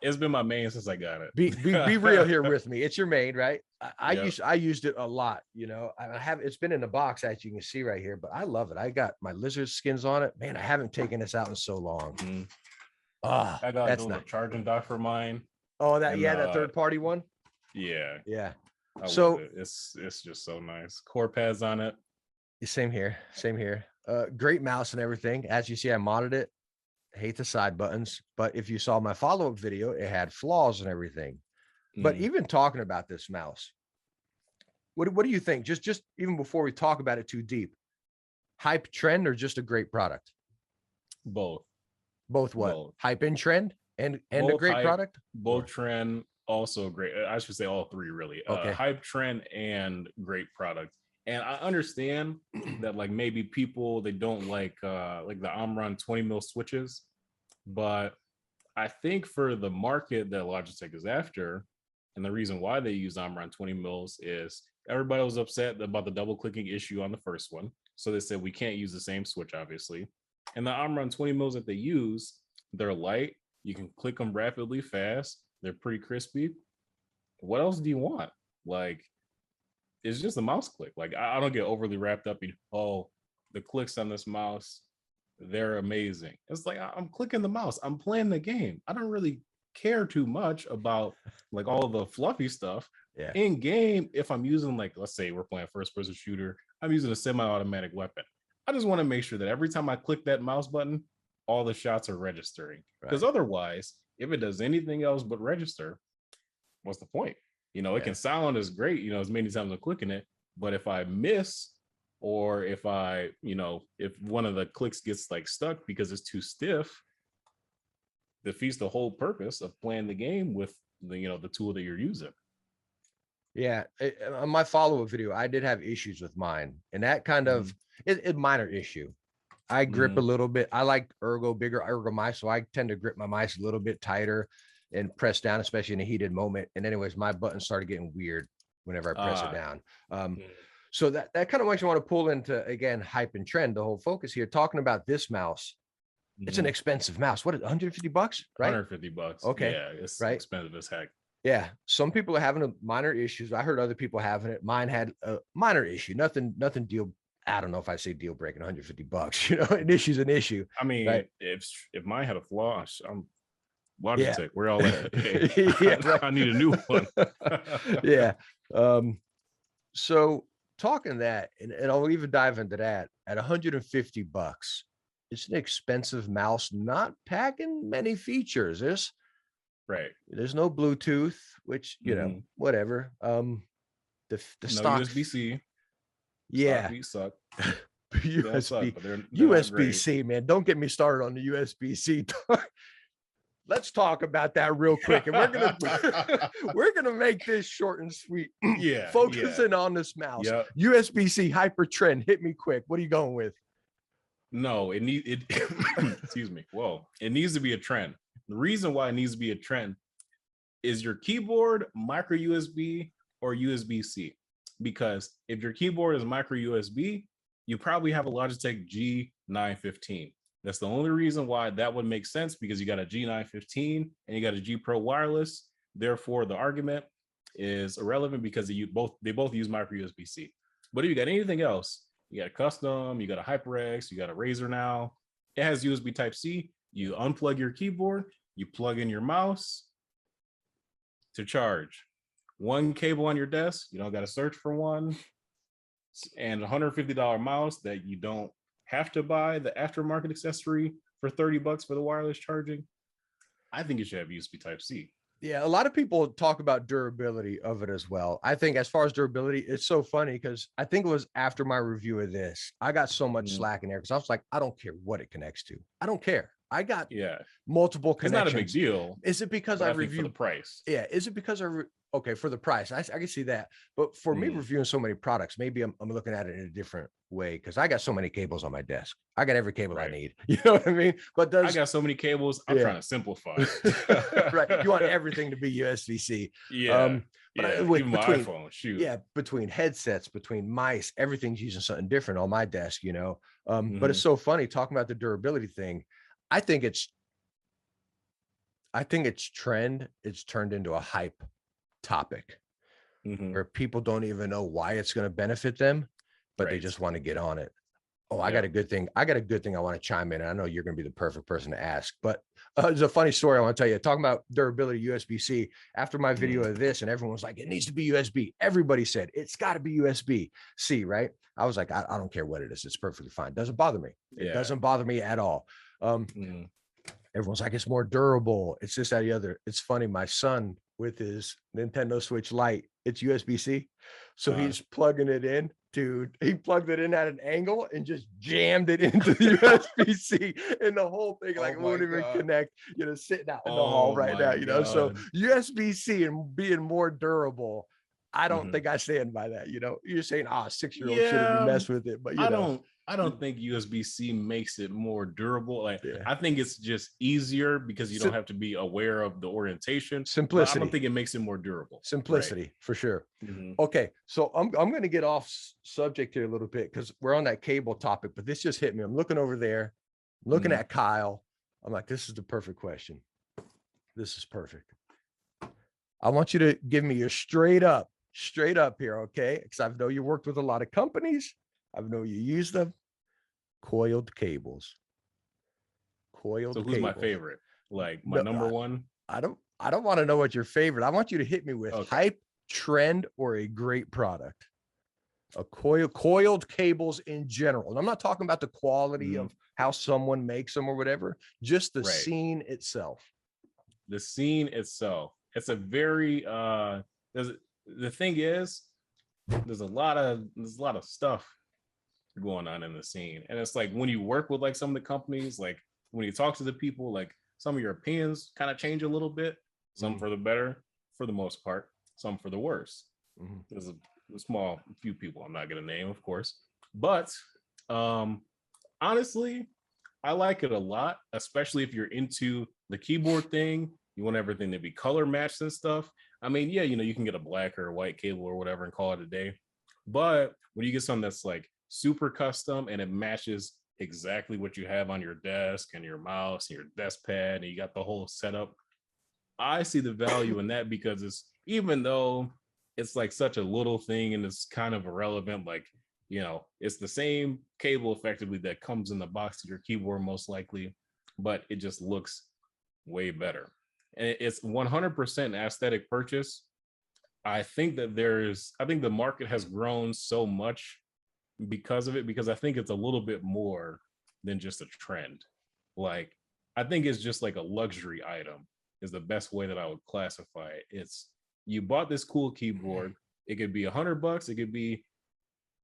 It's been my main since I got it. Be real here with me. It's your main, right? I Yep. used it a lot, I have, it's been in the box as you can see right here, but I love it. I got my lizard skins on it. Man, I haven't taken this out in so long. Mhm. Ah, I got that's a not charging dock for mine. Oh, that And, that third party one. Yeah. Yeah. I So love it. It's just so nice. Core pads on it. same here. Same here. Great mouse and everything. As you see, I modded it. Hate the side buttons, but if you saw my follow-up video, it had flaws and everything. But Mhm. even talking about this mouse, what do you think? Just even before we talk about it too deep, hype, trend, or just a great product? Both. Both what? Both. Hype and trend and a Both great hype, product? both Or- trend, also great. I should say all three really. Okay. Hype, trend, and great product. And I understand that like maybe people they don't like the Omron 20 mil switches, but I think for the market that Logitech is after, and the reason why they use Omron 20 mils is everybody was upset about the double clicking issue on the first one. So they said we can't use the same switch, obviously. And the Omron 20 mils that they use, they're light. You can click them rapidly fast. They're pretty crispy. What else do you want? Like, it's just a mouse click. Like, I don't get overly wrapped up in, oh, the clicks on this mouse, they're amazing. It's like I'm clicking the mouse, I'm playing the game. I don't really care too much about like all the fluffy stuff. Yeah. In game, if I'm using like, let's say we're playing first person shooter, I'm using a semi-automatic weapon. I just want to make sure that every time I click that mouse button, all the shots are registering. Because Right. otherwise, if it does anything else but register, what's the point? It can sound as great, as many times I'm clicking it, but if I miss, or if I, if one of the clicks gets like stuck because it's too stiff, defeats the whole purpose of playing the game with the tool that you're using. Yeah, on my follow-up video, I did have issues with mine, and that kind of it minor issue. I grip a little bit. I like bigger ergo mice, so I tend to grip my mice a little bit tighter and press down, especially in a heated moment. And anyways, my button started getting weird whenever I press it down. So that kind of makes me want to pull into again hype and trend. The whole focus here, talking about this mouse. It's an expensive mouse. What is $150, right? $150. Okay, Yeah, it's right. expensive as heck. Yeah, some people are having a minor issues. I heard other people having it. Mine had a minor issue. Nothing deal. I don't know if I say deal breaking $150. You know, an issue's an issue. I mean, Right? if mine had a flaw, I'm Yeah. Logitech. We're all at. Hey, Yeah, right. I need a new one. Yeah. So talking that, and I'll even dive into that at $150. It's an expensive mouse, not packing many features. Right. There's no Bluetooth, which whatever. The No stock, USB-C. yeah, Stock beats suck. They don't suck, USB, but they're not great. USB-C, man. Don't get me started on the USB-C. Let's talk about that real quick, and we're gonna we're gonna make this short and sweet. Yeah. Focusing on this mouse. Yep. USB-C hyper trend. Hit me quick. What are you going with? No, it excuse me. Well, it needs to be a trend. The reason why it needs to be a trend is your keyboard micro USB or USB-C. Because if your keyboard is micro USB, you probably have a Logitech G915. That's the only reason why that would make sense, because you got a G915 and you got a G Pro wireless. Therefore, the argument is irrelevant because they both use micro USB-C. But if you got anything else, you got a custom, you got a HyperX, you got a Razer now, it has USB Type-C. You unplug your keyboard, you plug in your mouse to charge. One cable on your desk, you don't got to search for one, and $150 mouse that you don't have to buy the aftermarket accessory for $30 for the wireless charging. I think it should have USB Type-C. Yeah, a lot of people talk about durability of it as well. I think as far as durability, it's so funny because I think it was after my review of this, I got so much slack in there because I was like, I don't care what it connects to. I don't care. I got multiple connections. It's not a big deal. Is it because I reviewed for the price? Yeah. Is it because okay, for the price? I can see that. But for me reviewing so many products, maybe I'm looking at it in a different way because I got so many cables on my desk. I got every cable I need. You know what I mean? But I got so many cables. I'm trying to simplify. Right. You want everything to be USB-C. Yeah. But even my iPhone. Shoot. Yeah, between headsets, between mice, everything's using something different on my desk, you know. But it's so funny talking about the durability thing. I think it's trend. It's turned into a hype topic where people don't even know why it's going to benefit them, but they just want to get on it. Oh, I got a good thing. I want to chime in. And I know you're going to be the perfect person to ask, but there's a funny story I want to tell you. Talking about durability, USB-C, after my video of this, and everyone was like, it needs to be USB. Everybody said, it's got to be USB-C, right? I was like, I don't care what it is. It's perfectly fine. Doesn't bother me. It doesn't bother me at all. Everyone's like, it's more durable. It's this, that, the other. It's funny. My son with his Nintendo Switch Lite, it's USB-C. So he's plugging it in. Dude, he plugged it in at an angle and just jammed it into the USB-C, and the whole thing like won't even connect. You know, sitting out in the hall right now. You know, so USB-C and being more durable. I don't think I stand by that. You know, you're saying, 6-year-old shouldn't be messed with it, but I don't think USB-C makes it more durable. Like I think it's just easier because you don't have to be aware of the orientation. Simplicity. I don't think it makes it more durable. Simplicity for sure. Okay, so I'm going to get off subject here a little bit because we're on that cable topic, but this just hit me. I'm looking over there, looking at Kyle. I'm like, this is the perfect question. This is perfect. I want you to give me your straight up here, okay? Because I know you worked with a lot of companies. I know you use them. Coiled cables. So who's my favorite? Like my number one? I don't want to know what your favorite. I want you to hit me with hype, trend, or a great product. A coiled cables in general. And I'm not talking about the quality of how someone makes them or whatever, just the scene itself. The scene itself. It's a very the thing is, there's a lot of stuff going on in the scene, and it's like when you work with like some of the companies, like when you talk to the people, like some of your opinions kind of change a little bit, some for the better for the most part, some for the worse. There's a small few people I'm not gonna name, of course, but honestly, I like it a lot, especially if you're into the keyboard thing. You want everything to be color matched and stuff. I mean, yeah, you know, you can get a black or a white cable or whatever and call it a day. But when you get something that's like super custom and it matches exactly what you have on your desk and your mouse and your desk pad, and you got the whole setup, I see the value in that because it's, even though it's like such a little thing and it's kind of irrelevant, like, it's the same cable effectively that comes in the box to your keyboard most likely, but it just looks way better. And it's 100% aesthetic purchase. I think the market has grown so much because of it, because I think it's a little bit more than just a trend. Like, I think it's just like a luxury item is the best way that I would classify it. It's, you bought this cool keyboard. It could be $100. It could be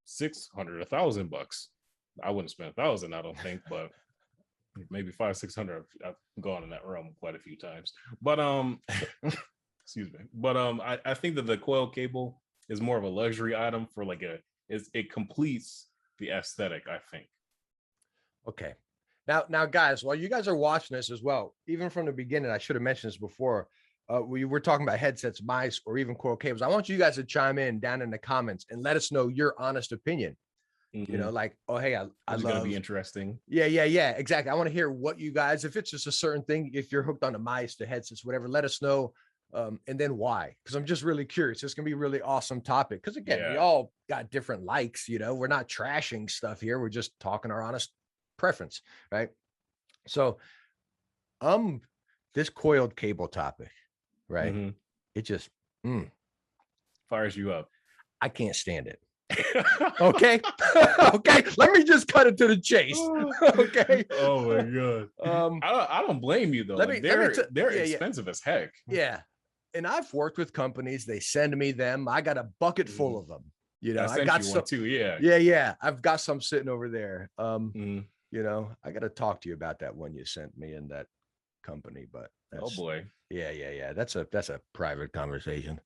600, $1,000. I wouldn't spend 1,000, I don't think, but maybe 500, 600. I've gone in that realm quite a few times. But excuse me. But I think that the coil cable is more of a luxury item for like it completes the aesthetic, I think. Okay. Now, guys, while you guys are watching this as well, even from the beginning, I should have mentioned this before. We were talking about headsets, mice, or even coil cables. I want you guys to chime in down in the comments and let us know your honest opinion. Mm-hmm. Like, oh, hey, I love. Gonna be interesting. Yeah, exactly. I want to hear what you guys, if it's just a certain thing, if you're hooked on the mice, the headsets, whatever, let us know. And then why? Because I'm just really curious. It's gonna be a really awesome topic. Because again, we all got different likes. We're not trashing stuff here. We're just talking our honest preference, right? So, this coiled cable topic, right? Mm-hmm. It just fires you up. I can't stand it. Okay. Okay. Let me just cut it to the chase. Okay. Oh my god. I don't blame you though. They're expensive as heck. Yeah. And I've worked with companies. They send me them. I got a bucket full of them. I got some too. Yeah. Yeah. I've got some sitting over there. I got to talk to you about that one you sent me in that company, but oh boy. Yeah. That's a private conversation.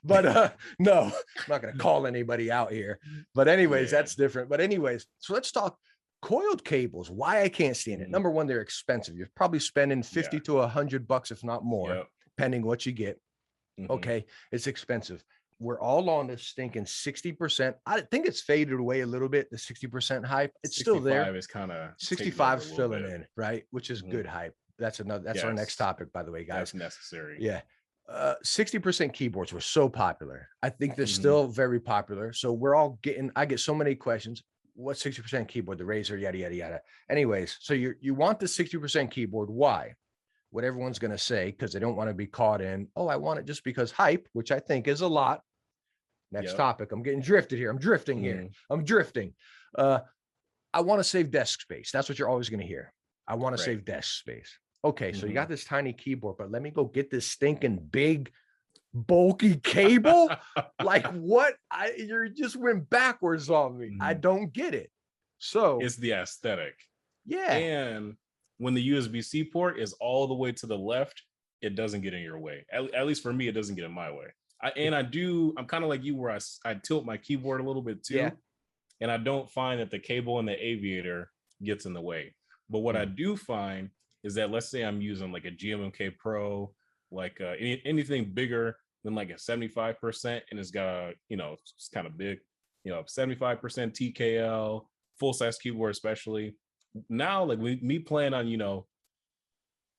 But no, I'm not going to call anybody out here. But anyways, that's different. But anyways, so let's talk coiled cables. Why I can't stand it. Number one, they're expensive. You're probably spending 50 to $100, if not more, depending what you get. Okay. It's expensive. We're all on this stinking 60%. I think it's faded away a little bit. The 60% hype. It's still there. Is kind of 65 is filling in, right? Which is good hype. That's our next topic, by the way, guys. That's necessary. Yeah. 60% keyboards were so popular. I think they're still very popular. So I get so many questions. What 60% keyboard? The Razer, yada, yada, yada. Anyways, so you want the 60% keyboard. Why? What everyone's going to say, because they don't want to be caught in, oh, I want it just because hype, which I think is a lot. Next topic. I'm getting drifted here. I'm drifting here. I'm drifting. I want to save desk space. That's what you're always going to hear. I want to save desk space. Okay, so you got this tiny keyboard, but let me go get this stinking big, bulky cable. Like what? You just went backwards on me. I don't get it. So it's the aesthetic. Yeah. And when the USB-C port is all the way to the left, it doesn't get in your way. At least for me, it doesn't get in my way. I'm kind of like you, where I tilt my keyboard a little bit too. Yeah. And I don't find that the cable in the Aviator gets in the way. But what I do find is that, let's say I'm using like a GMMK Pro, like anything bigger than like a 75%, and it's got it's kind of big, 75% TKL, full size keyboard especially. Now, like me playing on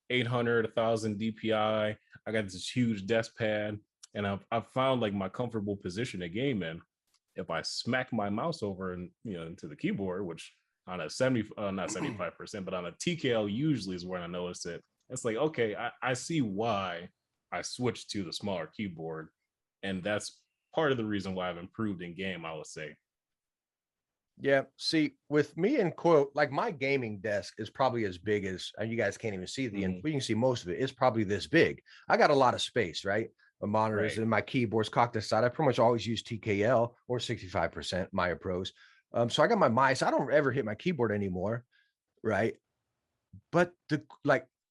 800, 1000 DPI, I got this huge desk pad, and I've found like my comfortable position to game in. If I smack my mouse over and into the keyboard, which on a not 75%, but on a TKL usually is where I notice it. It's like, okay, I see why I switched to the smaller keyboard, and that's part of the reason why I've improved in game, I would say. Yeah. See, with me and quote, like my gaming desk is probably as big as, and you guys can't even see we can see most of it. It's probably this big. I got a lot of space, right? My monitors and my keyboards cocked aside. I pretty much always use TKL or 65% Maya Pros. So I got my mice. I don't ever hit my keyboard anymore, right? But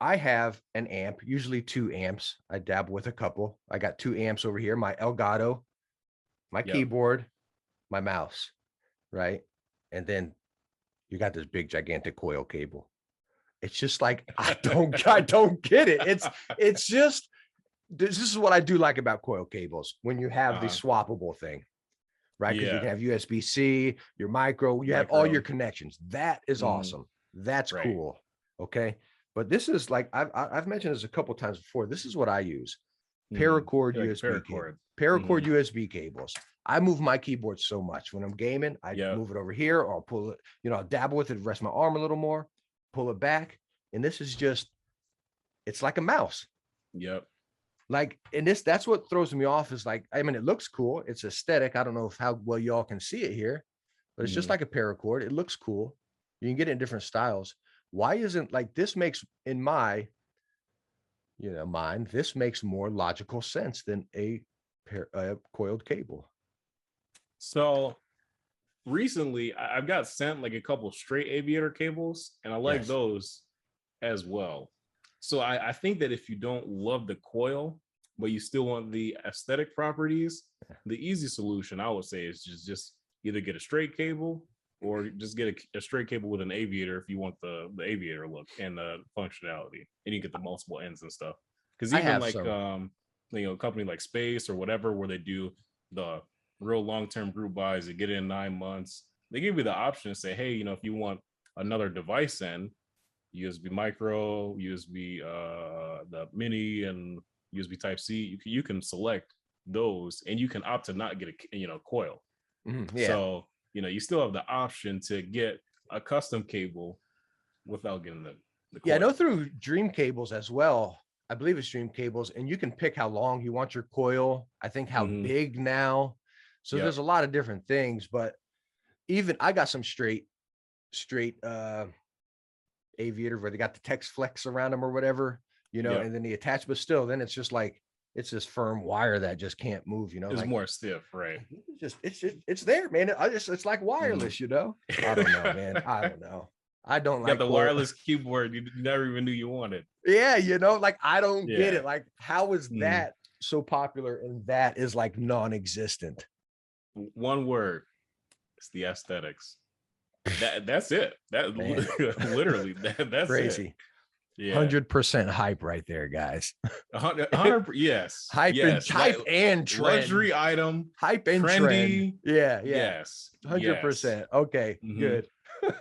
I have an amp, usually 2 amps. I dabble with a couple. I got 2 amps over here, my Elgato, my keyboard, my mouse, right? And then you got this big gigantic coil cable. It's just like I don't get it. It's just this is what I do like about coil cables when you have the swappable thing. Right. Because you can have USB-C, your micro, you have all your connections. That is awesome. That's cool. Okay. But this is like I've mentioned this a couple times before. This is what I use: Mhm. paracord Like a USB cable, paracord. paracord Mhm. USB cables. I move my keyboard so much when I'm gaming. I Yep. move it over here, or I'll pull it. I'll dabble with it, rest my arm a little more, pull it back, and this is just it's like a mouse. Yep. Like, and that's what throws me off is like, I mean, it looks cool. It's aesthetic. I don't know how well y'all can see it here, but it's just Mhm. like a paracord. It looks cool. You can get it in different styles. Why isn't like this makes in my, mind, this makes more logical sense than a coiled cable. So recently, I've got sent like a couple straight aviator cables, and I like Yes. those as well. So I think that if you don't love the coil, but you still want the aesthetic properties, the easy solution I would say is just either get a straight cable or just get a straight cable with an aviator if you want the aviator look and the functionality, and you get the multiple ends and stuff. Because I even have like some. a company like Space or whatever, where they do the real long-term group buys, they get it in 9 months. They give you the option to say, hey, if you want another device in USB micro, USB the mini, and USB Type C, you can select those, and you can opt to not get a coil. Yeah. So you still have the option to get a custom cable without getting the Yeah, I coil. know through Dream Cables as well. I believe it's Dream Cables, and you can pick how long you want your coil. I think how Mhm. big now. So Yep. there's a lot of different things, but even I got some straight aviator where they got the text flex around them or whatever, Yep. and then the attach, but still, then it's just like it's this firm wire that just can't move, It's like more stiff, right? it's there, man. It's like wireless, I don't know, man. I don't know. I don't You got like the coil. wireless keyboard you never even knew you wanted. Yeah, like I don't get Yeah. it. Like, how is Mhm. that so popular and that is like non-existent? One word: it's the aesthetics. That's it. That Man. literally that's Crazy. it. Yeah. 100% hype right there, guys. 100. Yes. Hype Yes. and trend. Luxury item. Hype and trendy. trend. Yeah. Yes. 100%. Okay, Mhm. good.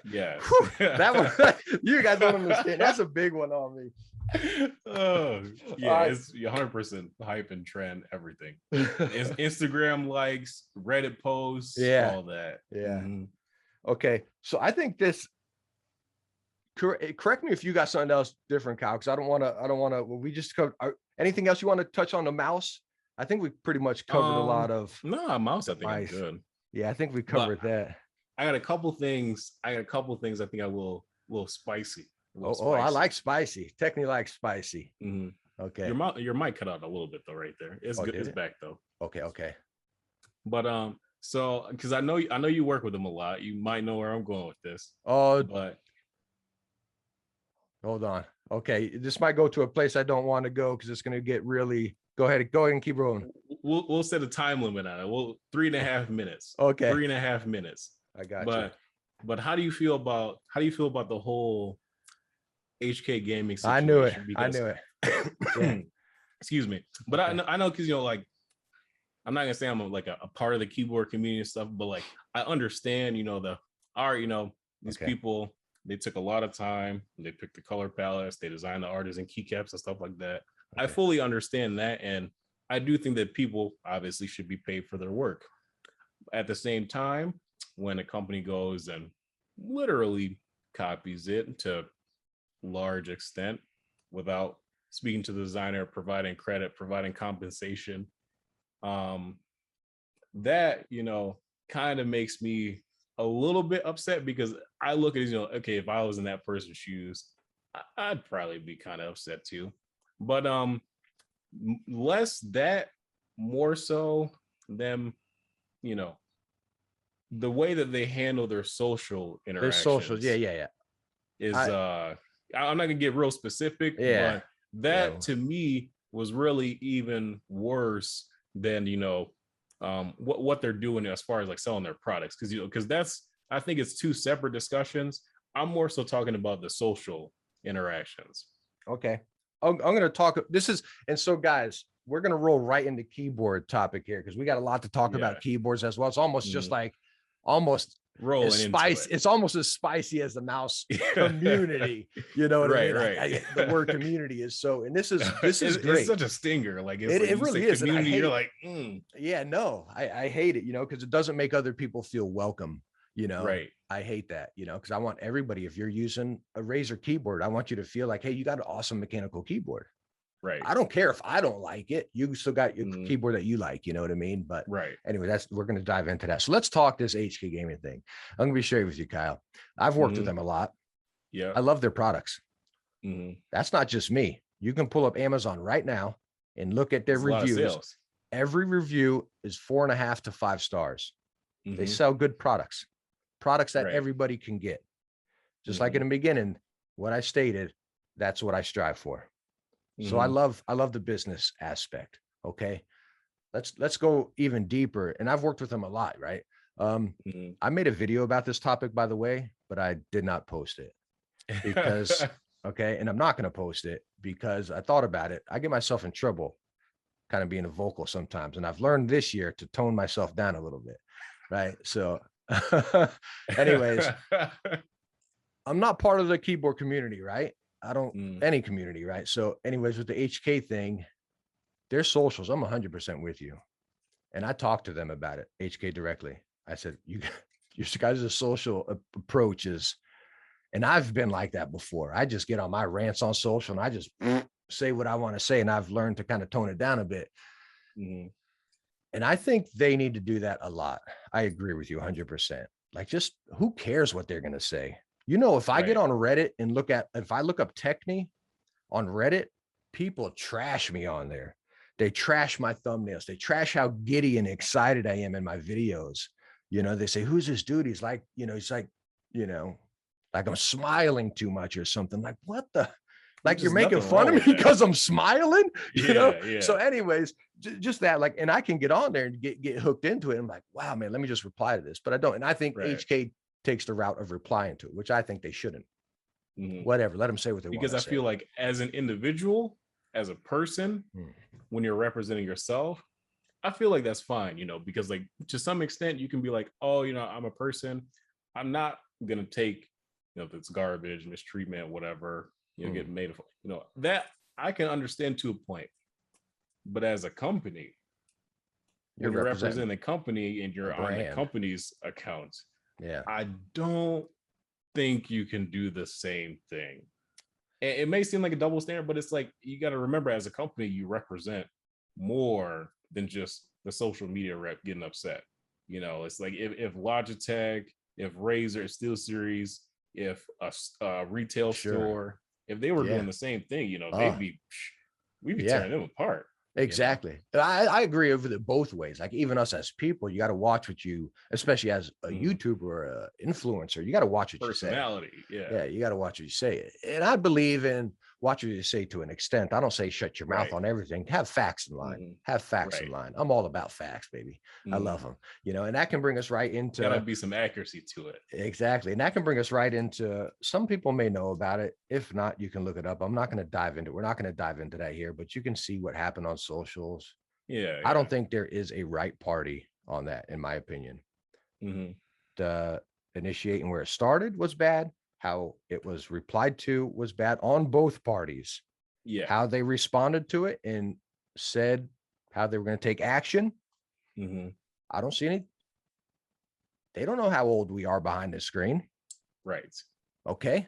Yes. Whew, that one, you guys don't understand. That's a big one on me. Oh yeah, All right. it's 100% hype and trend, everything. Instagram likes, Reddit posts, Yeah. all that. Yeah. Mhm. Okay. So I think this, correct me if you got something else different, Kyle, because I don't want to, well, we just covered, anything else you want to touch on the mouse? I think we pretty much covered a lot of No, mouse. I think I'm mice. good. Yeah, I think we But covered that. I got a couple things. I think I will little spicy. Oh, I like spicy. Technically like spicy. Mhm. Okay. Your mic cut out a little bit though, right there. It's Oh, good. did It's it? back though. Okay. But so because I know you work with them a lot, you might know where I'm going with this. Oh, But hold on. Okay, this might go to a place I don't want to go because it's going to get really. Go ahead and keep rolling. we'll set a time limit on it. Well, 3.5 minutes. Okay. 3.5 minutes. I got you. But how do you feel about the whole HK gaming situation? I knew it. Yeah. Excuse me. But okay. I know because like I'm not gonna say I'm a part of the keyboard community and stuff, but like I understand, the art, these people, they took a lot of time, they picked the color palettes, they designed the artists and keycaps and stuff like that. Okay. I fully understand that, and I do think that people obviously should be paid for their work. At the same time, when a company goes and literally copies it to large extent without speaking to the designer, providing credit, providing compensation, that kind of makes me a little bit upset, because I look at it, okay, if I was in that person's shoes, I'd probably be kind of upset too. But less that, more so them, the way that they handle their social interactions. Their socials, yeah. Is I'm not gonna get real specific, but that to me was really even worse than what they're doing as far as like selling their products, because that's, I think it's two separate discussions. I'm more so talking about the social interactions. Okay, I'm going to talk. And so guys, we're going to roll right into keyboard topic here because we got a lot to talk about keyboards as well. It's almost just like almost rolling It's into spicy. it. It's almost as spicy as the mouse community. You know what I mean? Right. The word community is so, and this is It's great. such a stinger. Like it's It like you really say is, and I community, hate you're it. like, Yeah, no, I hate it, you know, because it doesn't make other people feel welcome, you know. right. I hate that, you know, because I want everybody, if you're using a Razer keyboard, I want you to feel like, hey, you got an awesome mechanical keyboard. Right. I don't care if I don't like it. You still got your Mhm. keyboard that you like, you know what I mean? But Right. anyway, we're going to dive into that. So let's talk this HK gaming thing. I'm going to be straight with you, Kyle. I've worked with Mhm. them a lot. Yeah. I love their products. Mhm. That's not just me. You can pull up Amazon right now and look at their There's a lot of reviews. sales. Every review is 4.5 to 5 stars. They Mhm. sell good products that Right. everybody can get. Just like in the beginning, what I stated, that's what I strive for. So I Mhm. love the business aspect. Okay. Let's go even deeper. And I've worked with them a lot, right? Mhm. I made a video about this topic, by the way, but I did not post it because okay, and I'm not going to post it because I thought about it. I get myself in trouble kind of being a vocal sometimes, and I've learned this year to tone myself down a little bit, right? So anyways, I'm not part of the keyboard community, right? I don't Mm. any community, right? So anyways, with the HK thing, their socials, I'm 100% with you. And I talked to them about it, HK directly. I said, your guys' social approach is, and I've been like that before. I just get on my rants on social and I just say what I want to say. And I've learned to kind of tone it down a bit. Mhm. And I think they need to do that a lot. I agree with you 100%. Like, just who cares what they're going to say? You know, if I get Right. on Reddit and if I look up Techne on Reddit, people trash me on there. They trash my thumbnails. They trash how giddy and excited I am in my videos. You know, they say, who's this dude? He's like, you know, like I'm smiling too much or something. Like, what the? Like, you're There's making nothing fun wrong of me with that. because I'm smiling, you know? Yeah. So anyways, just that, like, and I can get on there and get hooked into it. I'm like, wow, man, let me just reply to this. But I don't. And I think Right. HK takes the route of replying to it, which I think they shouldn't. Mhm. Whatever, let them say what they want Because to I say. feel like as an individual, as a person, when you're representing yourself, I feel like that's fine, you know, because like to some extent you can be like, oh, you know, I'm a person. I'm not gonna take, you know, if it's garbage, mistreatment, whatever, you know, get made of, you know, that I can understand to a point. But as a company, when you're representing the company and you're on the brand. company's account, Yeah. I don't think you can do the same thing. It may seem like a double standard, but it's like you got to remember, as a company, you represent more than just the social media rep getting upset. You know, it's like if Logitech, if Razer, SteelSeries, if a retail store, if they were doing the same thing, you know, we'd be tearing them apart. Exactly. You know? I agree with it both ways. Like, even us as people, you got to watch what you, especially as a YouTuber or a influencer, you got to watch what personality. You say. Yeah, you got to watch what you say. And I believe in watch what you say to an extent. I don't say shut your mouth on everything. Have facts in line. Have facts in line. I'm all about facts, baby. I love them. You know, and that can bring us right into gotta be some accuracy to it. Exactly. And that can bring us right into, some people may know about it. If not, you can look it up. I'm not going to dive into it. We're not going to dive into that here, but you can see what happened on socials. I don't think there is a right party on that, in my opinion. The initiating where it started was bad. How it was replied to was bad on both parties. Yeah. How they responded to it and said how they were going to take action. I don't see any. They don't know how old we are behind the screen. Right. Okay.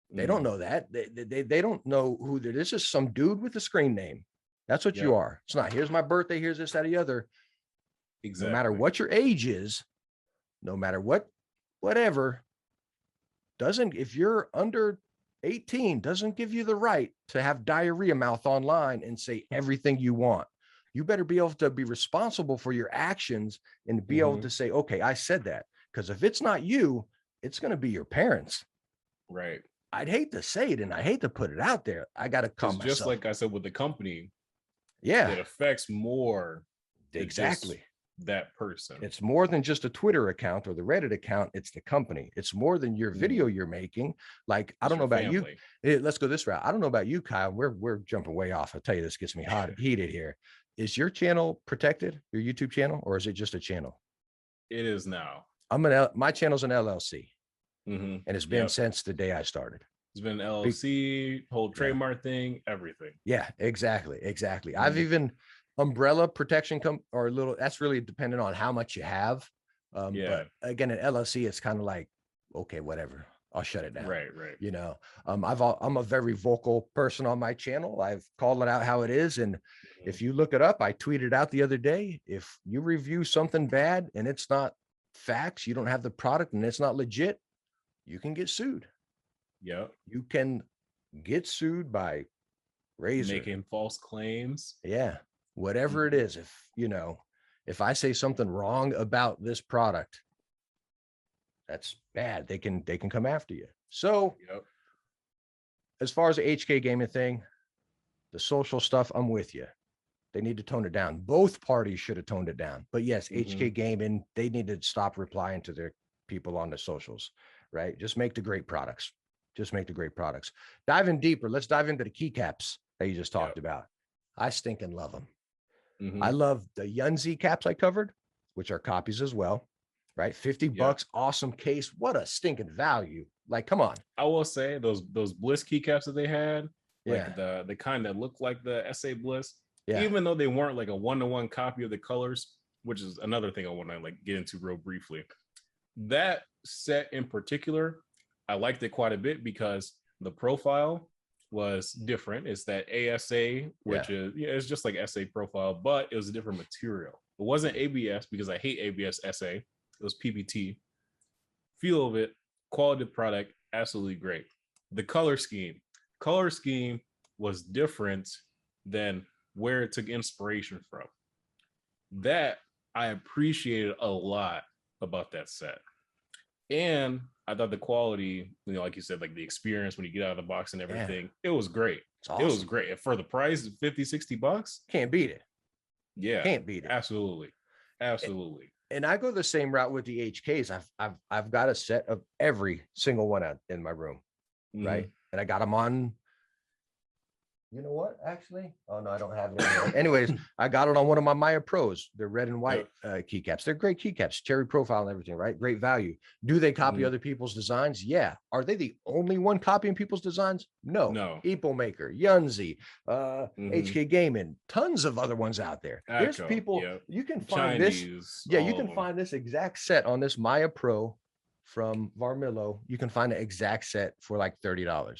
They don't know that. They don't know who this is. Some dude with a screen name. That's what you are. It's not, here's my birthday, here's this, that, or the other. Exactly. No matter what your age is, no matter whatever, if you're under 18, doesn't give you the right to have diarrhea mouth online and say everything you want. You better be able to be responsible for your actions and be able to say, okay, I said that. Because if it's not you, it's going to be your parents. Right. I'd hate to say it and I hate to put it out there. I got to calm myself. Just like I said with the company, yeah, it affects more exactly that person. It's more than just a Twitter account or the Reddit account. It's the company. It's more than your video you're making. Like, I don't know about you. Let's go this route. I don't know about you, Kyle. We're jumping way off. I'll tell you, this gets me heated here. Is your channel protected, your YouTube channel, or is it just a channel? It is now. My channel's an LLC, Mm-hmm. and it's been since the day I started. It's been LLC, whole trademark thing, everything. Yeah, exactly. Mm-hmm. I've even umbrella protection or a little. That's really dependent on how much you have. But again, an LLC, it's kind of like, okay, whatever. I'll shut it down. Right. You know, I'm a very vocal person on my channel. I've called it out how it is. And if you look it up, I tweeted out the other day, if you review something bad and it's not facts, you don't have the product and it's not legit, you can get sued. Yep. You can get sued by Razer. Making false claims. Yeah. Whatever it is. If I say something wrong about this product, that's bad. They can come after you. So as far as the HK gaming thing, the social stuff, I'm with you. They need to tone it down. Both parties should have toned it down. But yes, HK gaming, they need to stop replying to their people on the socials, right? Just make the great products. Diving deeper, let's dive into the keycaps that you just talked about. I stinking love them. I love the Yunzi caps I covered, which are copies as well. Right, $50, awesome case. What a stinking value! Like, come on. I will say those Bliss keycaps that they had, like the kind that looked like the SA Bliss, even though they weren't like a 1-to-1 copy of the colors, which is another thing I want to like get into real briefly. That set in particular, I liked it quite a bit because the profile was different. It's that ASA, which is it's just like SA profile, but it was a different material. It wasn't ABS because I hate ABS SA. It was PBT. Feel of it, quality of product, absolutely great. The color scheme was different than where it took inspiration from. That I appreciated a lot about that set. And I thought the quality, like you said, like the experience when you get out of the box and everything, it was great. Awesome. It was great. And for the price, $50-$60, can't beat it. Yeah, can't beat it. Absolutely. And I go the same route with the HKs. I've got a set of every single one out in my room, right? And I got them on. You know what? Actually, oh no, I don't have it anymore. Anyways, I got it on one of my Maya Pros. They're red and white keycaps. They're great keycaps, cherry profile and everything, right? Great value. Do they copy other people's designs? Yeah. Are they the only one copying people's designs? No. Epo Maker, Yunzi, HK Gaming, tons of other ones out there. There's people you can find Chinese, this. Yeah, you can find this exact set on this Maya Pro from Varmillo. You can find the exact set for like $30.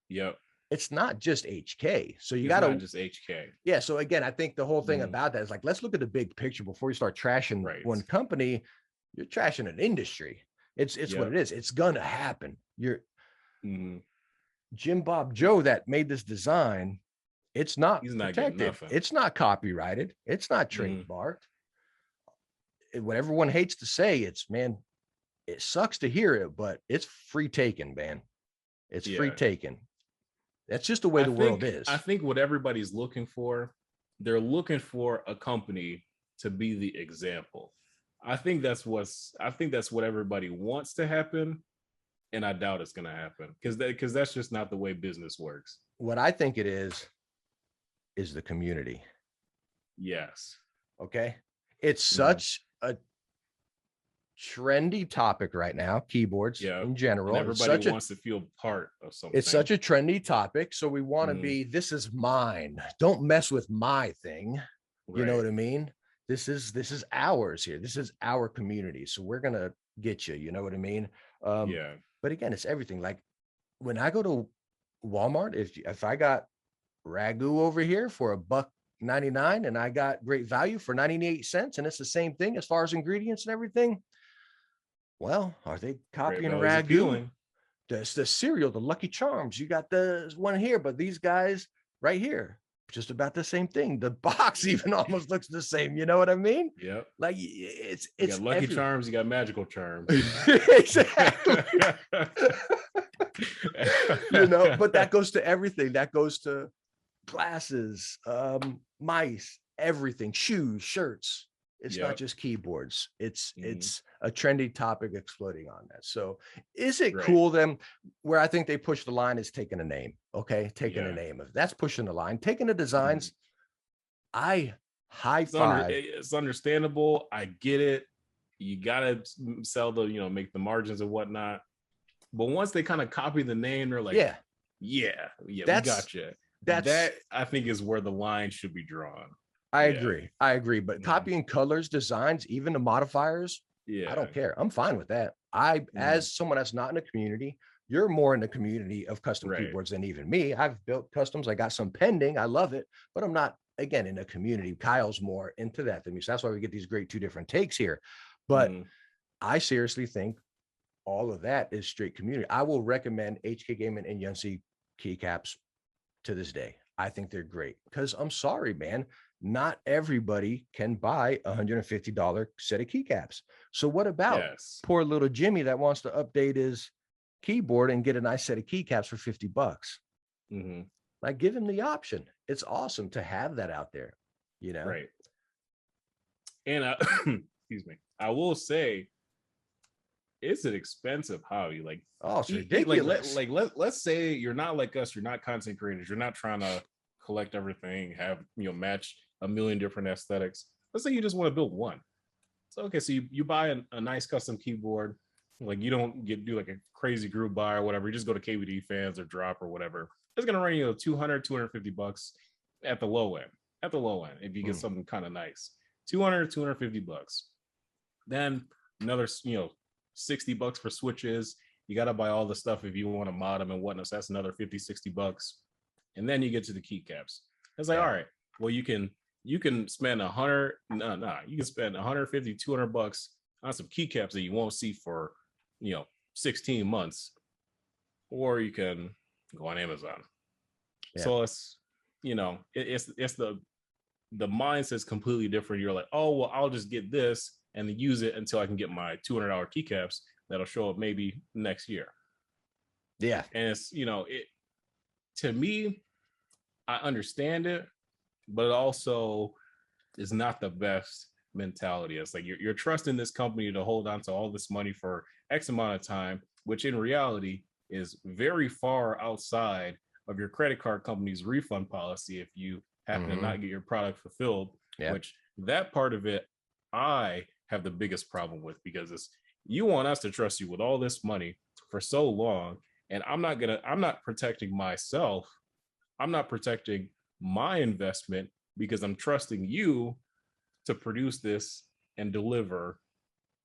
Yep. It's not just HK. So you got to just HK. Yeah. So again, I think the whole thing about that is like, let's look at the big picture before you start trashing one company. You're trashing an industry. It's what it is. It's going to happen. You're Jim Bob Joe that made this design. It's not protected. It's not copyrighted. It's not trademarked. What everyone hates to say, it sucks to hear it, but it's free taken, man. It's free taken. That's just the way the world is. I think what everybody's looking for, they're looking for a company to be the example. I think that's what everybody wants to happen, and I doubt it's going to happen because that's just not the way business works. What I think it is the community. Yes. Okay. It's such a trendy topic right now, keyboards in general. And everybody wants to feel part of something. It's such a trendy topic. So we want to be, this is mine. Don't mess with my thing. Right. You know what I mean? This is ours here. This is our community. So we're going to get you know what I mean? But again, it's everything. Like when I go to Walmart, if I got Ragu over here for $1.99 and I got great value for 98 cents, and it's the same thing as far as ingredients and everything. Well, are they copying Ragu? The cereal, the Lucky Charms. You got the one here, but these guys right here, just about the same thing. The box even almost looks the same. You know what I mean? Yeah. Like it's you got Lucky Charms, you got Magical Charms. Exactly. But that goes to everything. That goes to glasses, mice, everything, shoes, shirts. It's not just keyboards. It's a trendy topic exploding on that. So is it cool then where I think they push the line is taking a name. Okay. Taking a name of that's pushing the line, taking the designs. I high five. It's understandable. I get it. you gotta sell the, make the margins and whatnot. But once they kind of copy the name, they're like, yeah, we got you. That I think is where the line should be drawn. I agree. But copying colors, designs, even the modifiers, I don't care. I'm fine with that. As someone that's not in the community, you're more in the community of custom keyboards than even me. I've built customs. I got some pending. I love it, but I'm not, again, in the community. Kyle's more into that than me. So that's why we get these great two different takes here. But I seriously think all of that is straight community. I will recommend HK Gaming and Yunsi keycaps to this day. I think they're great because I'm sorry, man, not everybody can buy $150 set of keycaps. So what about poor little Jimmy that wants to update his keyboard and get a nice set of keycaps for $50? Like, give him the option. It's awesome to have that out there, Right. And excuse me, I will say, it's an expensive hobby. Like, it's ridiculous. Let's say you're not like us. You're not content creators. You're not trying to collect everything, have, match a million different aesthetics. Let's say you just want to build one. So, okay, so you buy a nice custom keyboard. Like, you don't do like a crazy group buy or whatever. You just go to KVD Fans or Drop or whatever. It's going to run you $200-$250 at the low end. At the low end, if you get something kind of nice. $200-$250. Then another, $60 for switches. You got to buy all the stuff if you want to mod them and whatnot. So that's another $50-$60. And then you get to the keycaps. It's like, all right, well, you can spend you can spend $150-$200 on some keycaps that you won't see for 16 months, or you can go on Amazon. So it's it's the mindset's completely different. You're like, oh well, I'll just get this and then use it until I can get my $200 keycaps that'll show up maybe next year. And it's, it, to me, I understand it, but it also is not the best mentality. It's like you're trusting this company to hold on to all this money for X amount of time, which in reality is very far outside of your credit card company's refund policy if you happen to not get your product fulfilled, which that part of it, I have the biggest problem with, because it's, you want us to trust you with all this money for so long, and I'm not protecting myself. I'm not protecting my investment because I'm trusting you to produce this and deliver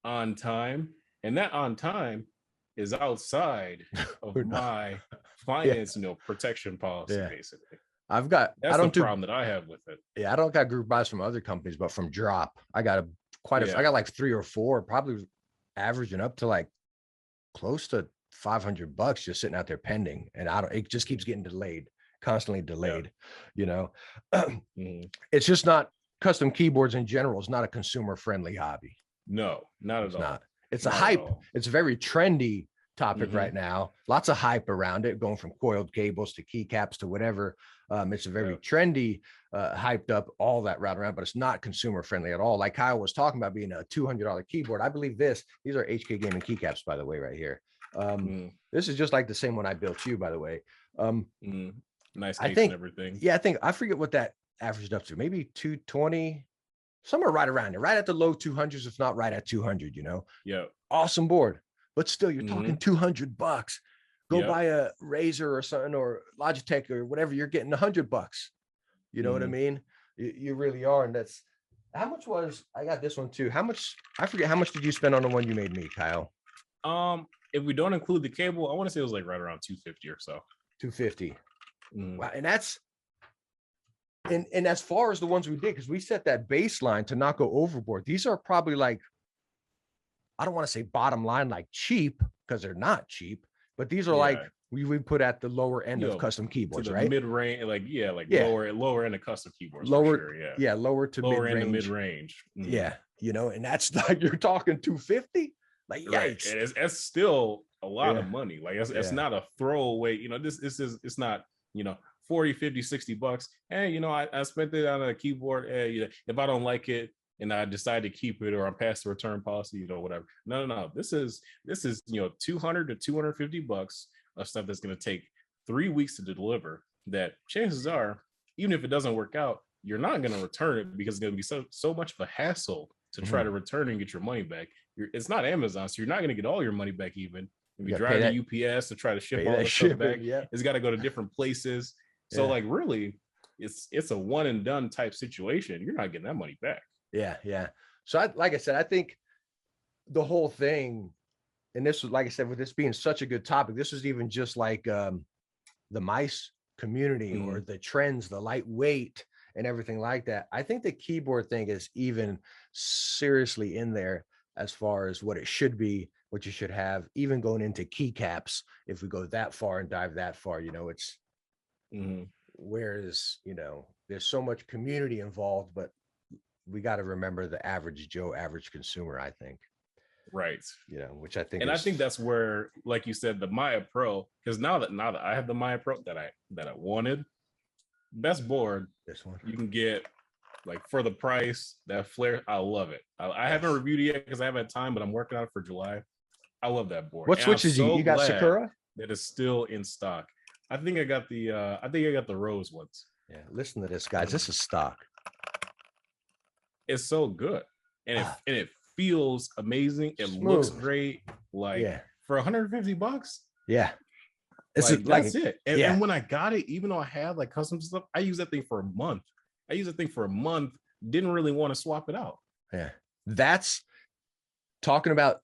on time. And that on time is outside of my finance, protection policy, basically. That's the problem that I have with it. I don't got group buys from other companies, but from Drop, I got I got like 3 or 4, probably averaging up to like close to $500 just sitting out there pending. And it just keeps getting delayed, constantly delayed, It's just not, custom keyboards in general is not a consumer friendly hobby. No, not at all. It's a hype. It's a very trendy topic right now. Lots of hype around it, going from coiled cables to keycaps to whatever. It's a very trendy, hyped up, all that route around, but it's not consumer friendly at all. Like Kyle was talking about being a $200 keyboard. I believe these are HK Gaming keycaps, by the way, right here. This is just like the same one I built you, by the way. Nice case and everything. I forget what that averaged up to, maybe 220, somewhere right around there, right at the low 200s, if not right at 200, awesome board. But still, you're talking $200. Go buy a Razer or something, or Logitech or whatever, you're getting $100. You know what I mean? You really are. And that's how much I got this one too. I forget how much did you spend on the one you made me, Kyle? If we don't include the cable, I want to say it was like right around 250 or so. 250. Wow. And that's, and as far as the ones we did, because we set that baseline to not go overboard. These are probably like, I don't want to say bottom line, like cheap, because they're not cheap, but these are like we put at the lower end of custom keyboards, to the right? Mid-range, lower end of custom keyboards. Lower end of mid-range. Yeah, and that's like, you're talking 250. Like, yikes! Right. It's still a lot of money. Like, it's not a throwaway. It's not 40, 50, $60. Hey, I spent it on a keyboard. Hey, if I don't like it and I decide to keep it, or I'm past the return policy, whatever. No. This is $200 to $250 of stuff that's going to take 3 weeks to deliver. That chances are, even if it doesn't work out, you're not going to return it because it's going to be so much of a hassle to try to return and get your money back. It's not Amazon, so you're not going to get all your money back. Even if you drive to UPS to try to ship all the stuff back, it's got to go to different places. So like really, it's a one and done type situation. You're not getting that money back. Yeah. So like I said, I think the whole thing, and this was, like I said, with this being such a good topic, this is even just like the mice community or the trends, the lightweight and everything like that. I think the keyboard thing is even seriously in there as far as what it should be, what you should have, even going into keycaps. If we go that far and dive that far, it's whereas, there's so much community involved, but we got to remember the average Joe, average consumer, I think. Right. Which I think, and I think that's where, like you said, the Maya Pro, because now that I have the Maya Pro that I wanted, best board, this one you can get like for the price, that flare. I love it. I haven't reviewed it yet because I haven't had time, but I'm working on it for July. I love that board. What switches you got? Sakura? That is still in stock. I think I got the Rose ones. Yeah, listen to this, guys. This is stock. It's so good, and it feels amazing. It looks great. Like for $150. Yeah, that's it. And when I got it, even though I had like custom stuff, I used that thing for a month. Didn't really want to swap it out. Yeah, that's talking about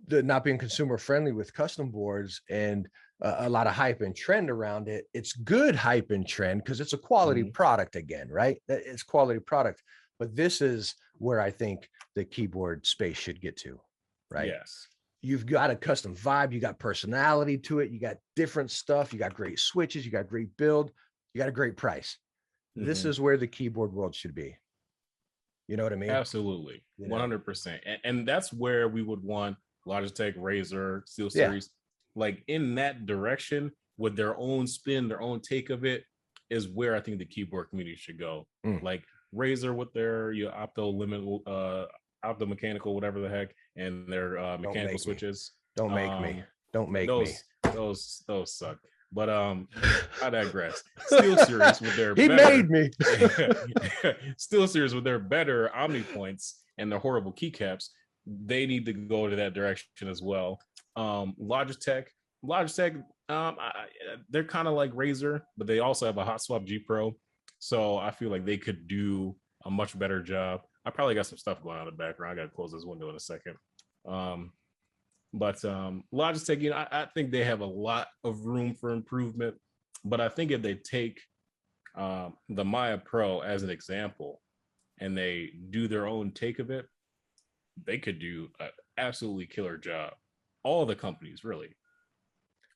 the not being consumer friendly with custom boards and a lot of hype and trend around it. It's good hype and trend because it's a quality product again, right? It's quality product. But this is where I think the keyboard space should get to, right? Yes. You've got a custom vibe, you got personality to it, you got different stuff, you got great switches, you got great build, you got a great price. This is where the keyboard world should be. You know what I mean? Absolutely. 100%. And that's where we would want Logitech, Razer, SteelSeries, like in that direction with their own spin, their own take of it, is where I think the keyboard community should go. Like Razer with their opto mechanical, whatever the heck, and their mechanical switches. Don't make me. Those suck. But I digress. SteelSeries with their SteelSeries with their better Omni points and their horrible keycaps, they need to go to that direction as well. Logitech, they're kind of like Razer, but they also have a Hot Swap G Pro. So I feel like they could do a much better job. I probably got some stuff going on in the background. I got to close this window in a second. But Logitech, I think they have a lot of room for improvement. But I think if they take the Maya Pro as an example and they do their own take of it, they could do an absolutely killer job. All the companies, really.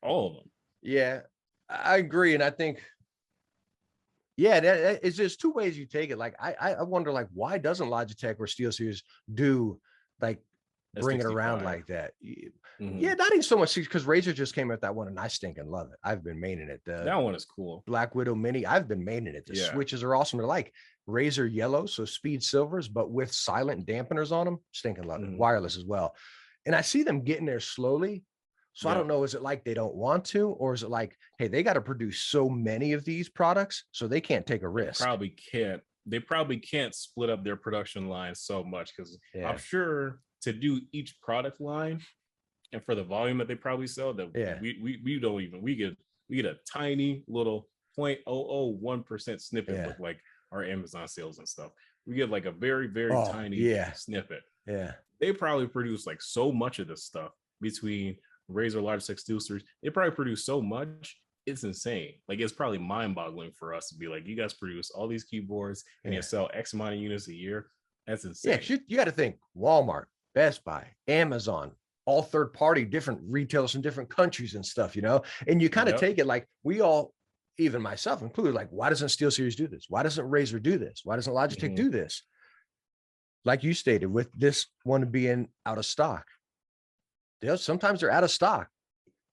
All of them. Yeah, I agree. And I think, it's just two ways you take it. Like, I wonder, like, why doesn't Logitech or SteelSeries do, like, bring it around like that? Yeah, not even so much because Razer just came out that one and I stinking love it. I've been maining it. That one is cool. Black Widow Mini, I've been maining it. The switches are awesome. They're like Razer yellow, so speed silvers, but with silent dampeners on them. Stinking love it. Wireless as well. And I see them getting there slowly. So I don't know, is it like they don't want to, or is it like, hey, they got to produce so many of these products, so they can't take a risk? They probably can't split up their production line so much because I'm sure to do each product line and for the volume that they probably sell, that we get a tiny little 0.001% snippet look like our Amazon sales and stuff. We get like a very, very tiny snippet. Yeah. They probably produce like so much of this stuff between Razer, Logitech, SteelSeries. They probably produce so much. It's insane. Like, it's probably mind-boggling for us to be like, you guys produce all these keyboards and you sell X amount of units a year. That's insane. Yeah, you got to think Walmart, Best Buy, Amazon, all third-party, different retailers in different countries and stuff, and you kind of take it like we all, even myself included, like, why doesn't SteelSeries do this? Why doesn't Razer do this? Why doesn't Logitech do this? Like you stated, with this one being out of stock, sometimes they're out of stock.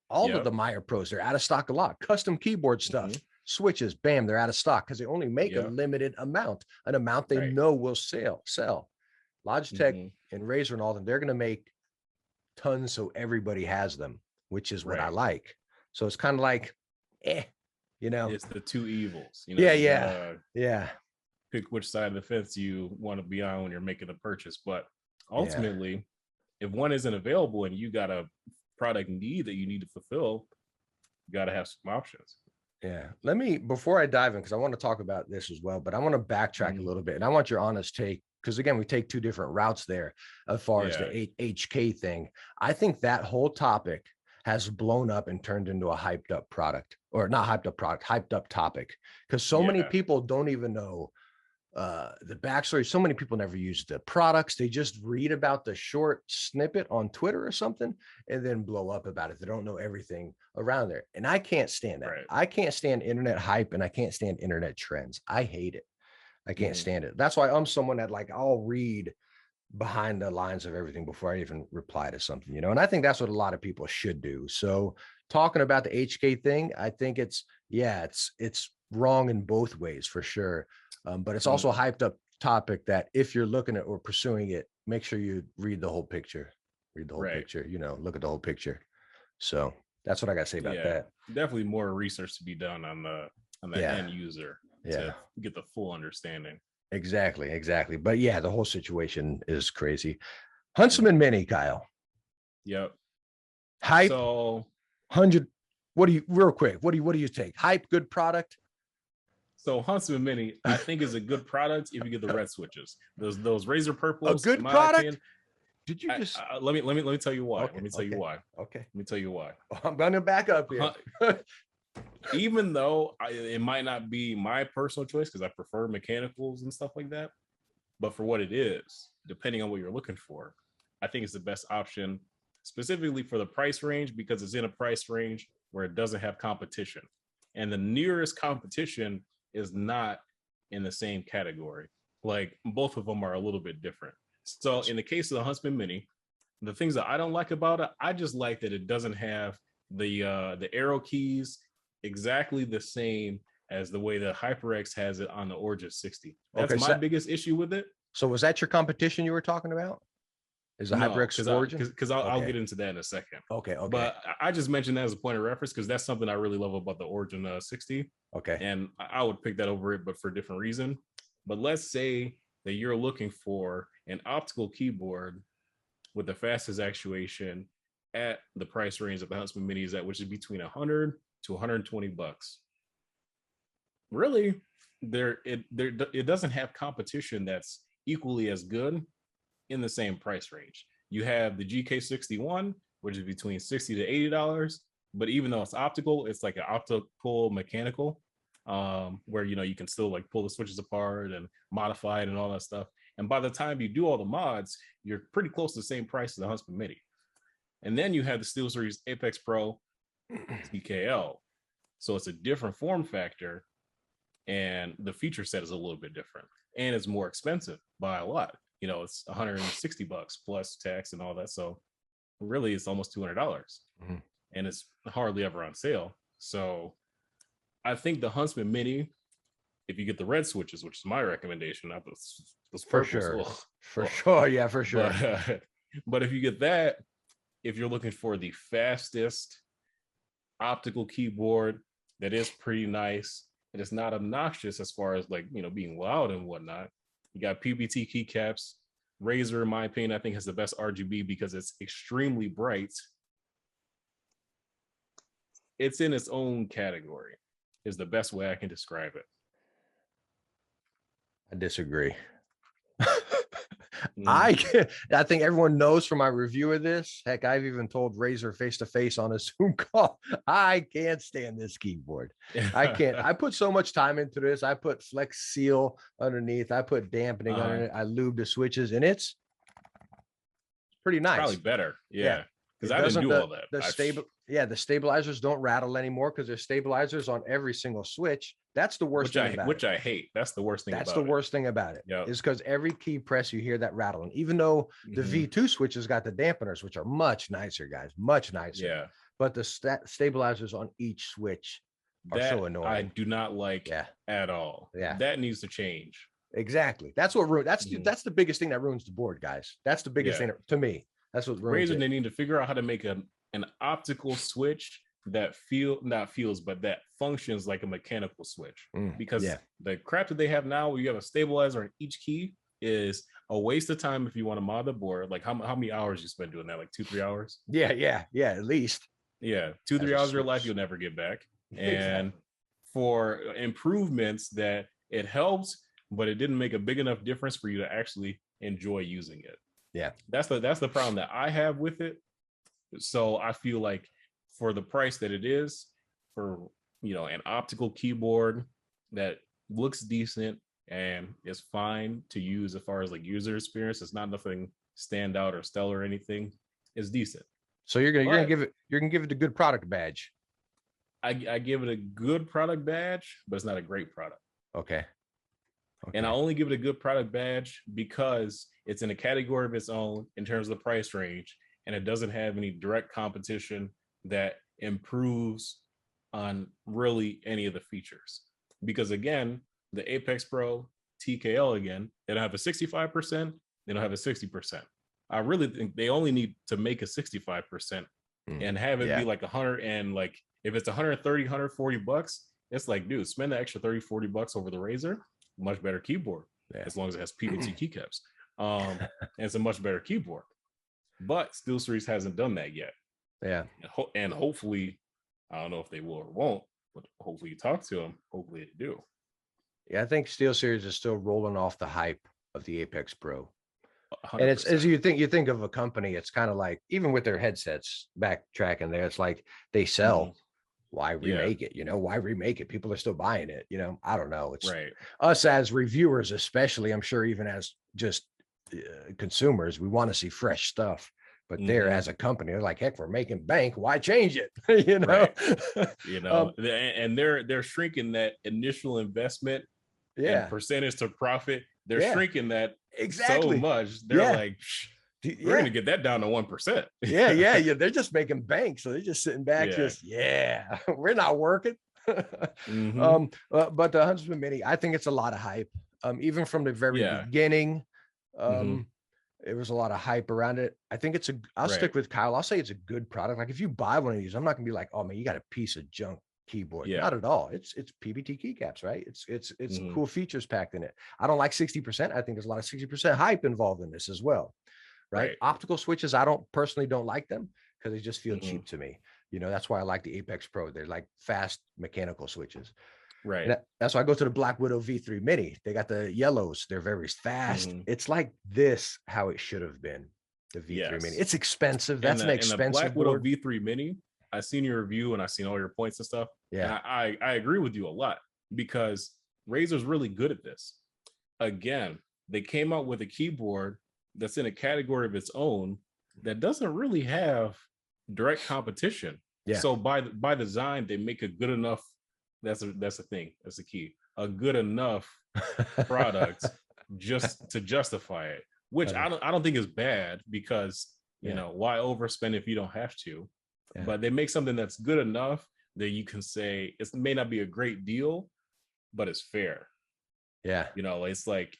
All of the Maya Pros, they're out of stock a lot. Custom keyboard stuff, switches, bam, they're out of stock because they only make a limited amount, an amount they know will sell. Logitech and Razer and all them, they're going to make tons so everybody has them, which is what I like. So it's kind of like, it's the two evils. Yeah. Pick which side of the fence you want to be on when you're making a purchase. But ultimately, if one isn't available and you got a product need that you need to fulfill, you got to have some options. Yeah. Let me, before I dive in, because I want to talk about this as well, but I want to backtrack a little bit. And I want your honest take, because again, we take two different routes there as far as the HK thing. I think that whole topic has blown up and turned into a hyped up product, or not hyped up product, hyped up topic, because so many people don't even know the backstory. So many people never use the products. They just read about the short snippet on Twitter or something and then blow up about it. They don't know everything around there. And I can't stand that. I can't stand internet hype, and I can't stand internet trends. I hate it. I can't stand it. That's why I'm someone that, like, I'll read behind the lines of everything before I even reply to something, you know, and I think that's what a lot of people should do. So talking about the HK thing, I think it's wrong in both ways for sure. But it's also a hyped up topic that if you're looking at or pursuing it, make sure you read the whole picture, picture, you know, look at the whole picture. So that's what I got to say about that. Definitely more research to be done on the end user to get the full understanding. Exactly. But yeah, the whole situation is crazy. Huntsman Mini, Kyle. Yep. Hype. So 100. What do you take? Hype, good product. So Huntsman Mini, I think, is a good product if you get the red switches. Those razor purples. A good product. Opinion, Did you just let me tell you why? Okay, let me tell you why. Okay. Let me tell you why. I'm gonna back up here. Even though it might not be my personal choice because I prefer mechanicals and stuff like that, but for what it is, depending on what you're looking for, I think it's the best option, specifically for the price range, because it's in a price range where it doesn't have competition, and the nearest competition is not in the same category. Like, both of them are a little bit different. So in the case of the Huntsman Mini, the things that I don't like about it, I just like that it doesn't have the arrow keys exactly the same as the way the HyperX has it on the Origin 60. That's my biggest issue with it. So was that your competition you were talking about? Is the HyperX Origin? Because I'll get into that in a second. Okay. But I just mentioned that as a point of reference because that's something I really love about the Origin 60. Okay. And I would pick that over it, but for a different reason. But let's say that you're looking for an optical keyboard with the fastest actuation at the price range of the Huntsman Mini is at, which is between $100 to $120. Really, it doesn't have competition that's equally as good in the same price range. You have the GK61, which is between $60 to $80, but even though it's optical, it's like an optical mechanical, where you can still like pull the switches apart and modify it and all that stuff. And by the time you do all the mods, you're pretty close to the same price as the Huntsman Mini. And then you have the SteelSeries Apex Pro TKL. So it's a different form factor, and the feature set is a little bit different, and it's more expensive by a lot. It's $160 plus tax and all that. So really it's almost $200, and it's hardly ever on sale. So I think the Huntsman Mini, if you get the red switches, which is my recommendation, not those purples. For sure. Yeah, for sure. But if you get that, if you're looking for the fastest optical keyboard that is pretty nice, and it's not obnoxious as far as being loud and whatnot, you got PBT keycaps. Razer, in my opinion, I think has the best RGB because it's extremely bright. It's in its own category, is the best way I can describe it. I disagree. I think everyone knows from my review of this. Heck, I've even told Razer face to face on a Zoom call, I can't stand this keyboard. I can't. I put so much time into this. I put Flex Seal underneath. I put dampening underneath. I lube the switches, and it's pretty nice. Probably better. Yeah. Because I didn't do all that. The stabilizers don't rattle anymore because there's stabilizers on every single switch. That's the worst thing about it. Which I hate. That's the worst thing about it. That's the worst thing about it. Is because every key press you hear that rattling, even though the V2 switches got the dampeners, which are much nicer, guys, much nicer. Yeah. But the stabilizers on each switch are so annoying. I do not like at all. Yeah. That needs to change. Exactly. That's what that's the biggest thing that ruins the board, guys. That's the biggest thing to me. That's what ruins Razer, they need to figure out how to make an optical switch that that functions like a mechanical switch. Because the crap that they have now, where you have a stabilizer on each key, is a waste of time if you want to mod the board. Like how many hours you spend doing that? Like 2-3 hours? Yeah, at least. Yeah, 2-3 hours of your life you'll never get back. And for improvements that it helps, but it didn't make a big enough difference for you to actually enjoy using it. Yeah, that's the problem that I have with it. So I feel like for the price that it is, for an optical keyboard that looks decent and is fine to use as far as like user experience, it's not nothing stand out or stellar or anything, it's decent. So you're gonna give it a good product badge. I give it a good product badge, but it's not a great product. Okay. And I only give it a good product badge because it's in a category of its own in terms of the price range, and it doesn't have any direct competition that improves on really any of the features. Because again, the Apex Pro TKL, again, they don't have a 65%, they don't have a 60%. I really think they only need to make a 65% and have it be like 100, and like if it's 130, 140 bucks, it's like, dude, spend the extra 30, 40 bucks over the Razer, much better keyboard, as long as it has PVT keycaps. And it's a much better keyboard. But SteelSeries hasn't done that yet. Yeah. And hopefully, I don't know if they will or won't, but hopefully you talk to them. Hopefully they do. Yeah, I think SteelSeries is still rolling off the hype of the Apex Pro. 100%. And it's, as you think of a company, it's kind of like, even with their headsets, backtracking there, it's like they sell. Why remake it? Why remake it? People are still buying it. I don't know. It's us as reviewers, especially, I'm sure even as just consumers, we want to see fresh stuff. But they're, as a company, they're like, heck, we're making bank. Why change it? And they're shrinking that initial investment and percentage to profit. They're shrinking that so much. They're like, we're going to get that down to 1%. Yeah. They're just making bank. So they're just sitting back, we're not working. But the Huntsman Mini, I think it's a lot of hype. Even from the very beginning, there was a lot of hype around it. I think I'll stick with Kyle. I'll say it's a good product. Like if you buy one of these, I'm not gonna be like, oh man, you got a piece of junk keyboard. Not at all. It's PBT keycaps, right? It's cool features packed in it. I don't like 60%. I think there's a lot of 60% hype involved in this as well. Right. Optical switches, I personally don't like them because they just feel cheap to me. That's why I like the Apex Pro. They're like fast mechanical switches. Right. And that's why I go to the Black Widow V3 Mini. They got the yellows. They're very fast. It's like this, how it should have been. The V3 Mini. It's expensive. That's an expensive and the Black Widow board. V3 Mini. I've seen your review and I've seen all your points and stuff. Yeah. And I agree with you a lot because Razer's really good at this. Again, they came out with a keyboard that's in a category of its own that doesn't really have direct competition. Yeah. So by design, they make a good enough. That's a thing. That's the key. A good enough product just to justify it, which I don't think is bad because why overspend if you don't have to? Yeah. But they make something that's good enough that you can say it may not be a great deal, but it's fair. Yeah. It's like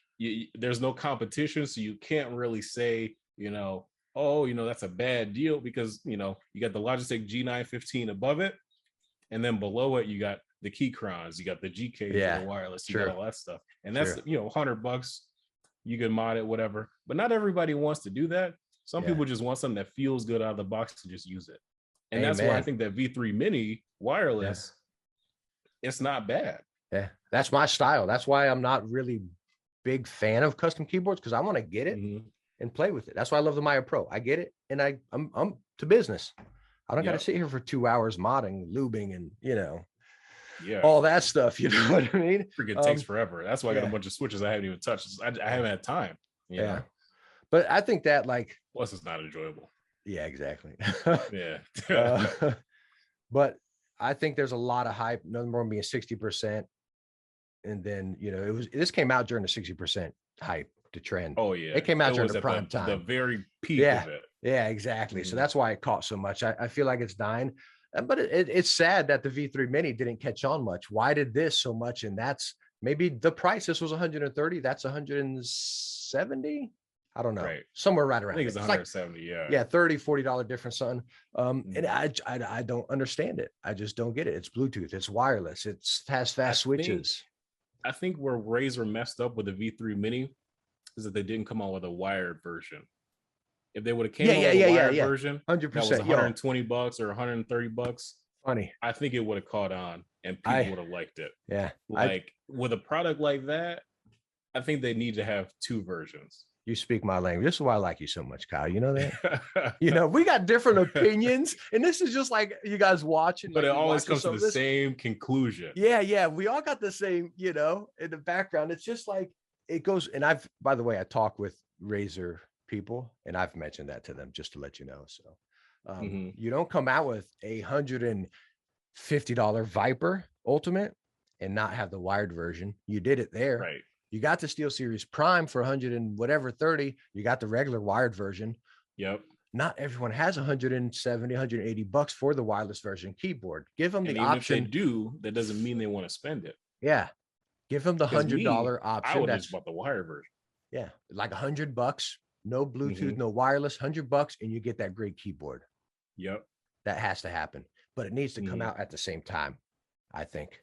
there's no competition, so you can't really say, that's a bad deal because you got the Logitech G915 above it, and then below it you got the Keychronos, you got the GKs that are wireless, you got all that stuff, and that's $100. You can mod it, whatever. But not everybody wants to do that. Some people just want something that feels good out of the box to just use it, and that's why I think that V3 Mini wireless, it's not bad. Yeah, that's my style. That's why I'm not really big fan of custom keyboards because I want to get it and play with it. That's why I love the Maya Pro. I get it and I'm to business. I don't got to sit here for 2 hours modding, lubing, and all that stuff. You know what I mean? Freaking takes forever. That's why I got a bunch of switches I haven't even touched. I haven't had time. You know? But I think that plus it's not enjoyable. Yeah, exactly. Yeah. But I think there's a lot of hype. Nothing more than being 60%. And then, this came out during the 60% hype, the trend. Oh yeah. It came out during the prime time. The very peak of it. Yeah, exactly. So that's why it caught so much. I feel like it's dying, but it's sad that the V3 Mini didn't catch on much. Why did this so much? And that's maybe the price. This was 130. That's 170. I don't know. Right. Somewhere right around. I think it's 170. Yeah. $30, $40 difference, son. And I don't understand it. I just don't get it. It's Bluetooth. It's wireless. It has fast switches. I think where Razer messed up with the V3 Mini is that they didn't come out with a wired version. If they would have came Yeah, out yeah, with yeah, a yeah, wired yeah. version, 100%. that was $120 or $130, Funny. I think it would have caught on and people I would have liked it. yeah. Like with a product like that, I think they need to have two versions. You speak my language. This is why I like you so much, Kyle. You know that? You know, we got different opinions, and this is just like you guys watching. But like it always watching comes to the same conclusion. Yeah, yeah. We all got the same, you know, in the background. It's just like it goes. And by the way, I talk with Razer people, and I've mentioned that to them just to let you know. So you don't come out with $150 Viper Ultimate and not have the wired version. You did it there. Right. You got the SteelSeries Prime for 100 and whatever 30. You got the regular wired version. Yep. Not everyone has 170, 180 bucks for the wireless version keyboard. Give them the option. If they do, that doesn't mean they want to spend it. Yeah. Give them the $100 option. I would just bought the wire version. Yeah. Like $100, no Bluetooth, no wireless, $100, and you get that great keyboard. Yep. That has to happen, but it needs to come out at the same time. I think,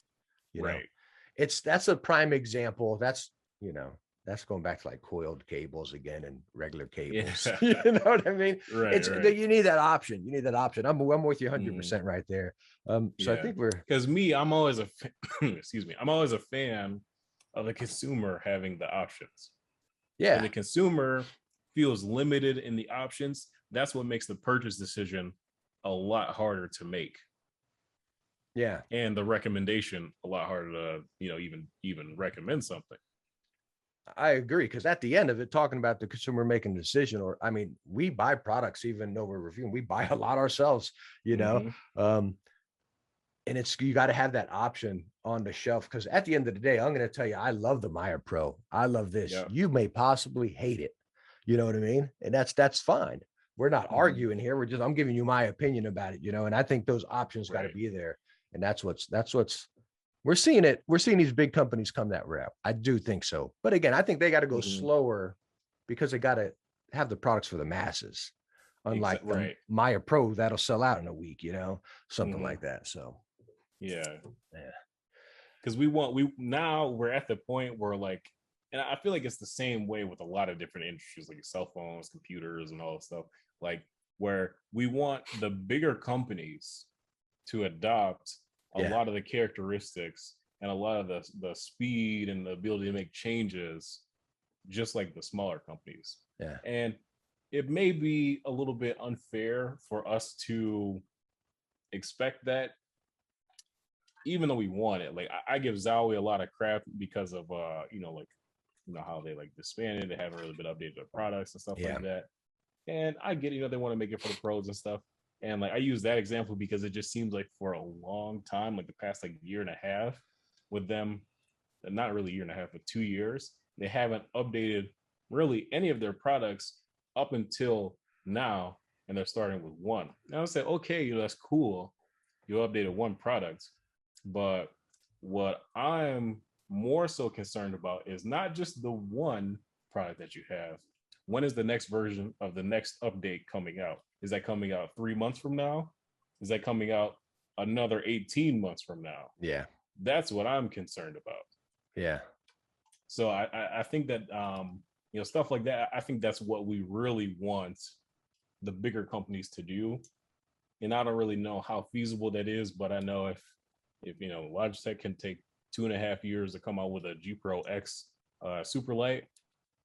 you know, that's a prime example. That's, you know, that's going back to like coiled cables again and regular cables. You know what I mean? Right. You need that option. You need that option. I'm with you 100% right there. So I think because I'm always a excuse me. I'm always a fan of the consumer having the options. Yeah. When the consumer feels limited in the options, that's what makes the purchase decision a lot harder to make. Yeah. And the recommendation a lot harder to, you know, even recommend something. I agree, because at the end of it, talking about the consumer making a decision, or I mean, we buy products, even though we're reviewing, we buy a lot ourselves, you know. And you got to have that option on the shelf, because at the end of the day, I'm going to tell you, I love the Maya Pro. I love this. Yeah. You may possibly hate it. You know what I mean? And that's fine. We're not arguing here. I'm giving you my opinion about it, you know, and I think those options got to be there. And that's what's we're seeing it. We're seeing these big companies come that route. I do think so. But again, I think they got to go slower, because they got to have the products for the masses. Unlike the Maya Pro, that'll sell out in a week, you know, something like that. So, yeah. Because we're at the point where, like, and I feel like it's the same way with a lot of different industries, like cell phones, computers, and all that stuff, like where we want the bigger companies to adopt a lot of the characteristics and a lot of the speed and the ability to make changes, just like the smaller companies. Yeah. And it may be a little bit unfair for us to expect that, even though we want it. Like I give Zowie a lot of crap because of how they like disbanded, they haven't really been updated their products and stuff like that. And I get, they want to make it for the pros and stuff. And like I use that example because it just seems like for a long time, like the past like year and a half with them, not really a year and a half, but 2 years, they haven't updated really any of their products up until now. And they're starting with one. And I would say, okay, that's cool. You updated one product. But what I'm more so concerned about is not just the one product that you have. When is the next version of the next update coming out? Is that coming out 3 months from now? Is that coming out another 18 months from now? Yeah. That's what I'm concerned about. Yeah. So I think that, stuff like that, I think that's what we really want the bigger companies to do. And I don't really know how feasible that is, but I know if Logitech can take 2.5 years to come out with a G Pro X super light,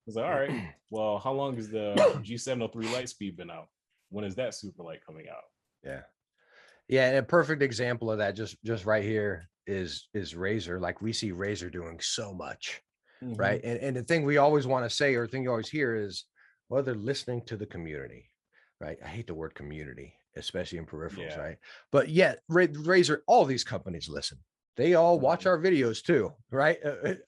it's like, all right, well, how long has the G703 Lightspeed been out? When is that super light coming out? Yeah. Yeah. And a perfect example of that just right here is Razer. Like we see Razer doing so much, right? And the thing we always want to say, or the thing you always hear is, well, they're listening to the community, right? I hate the word community, especially in peripherals, right? But yet Razer, all these companies listen. They all watch our videos too, right?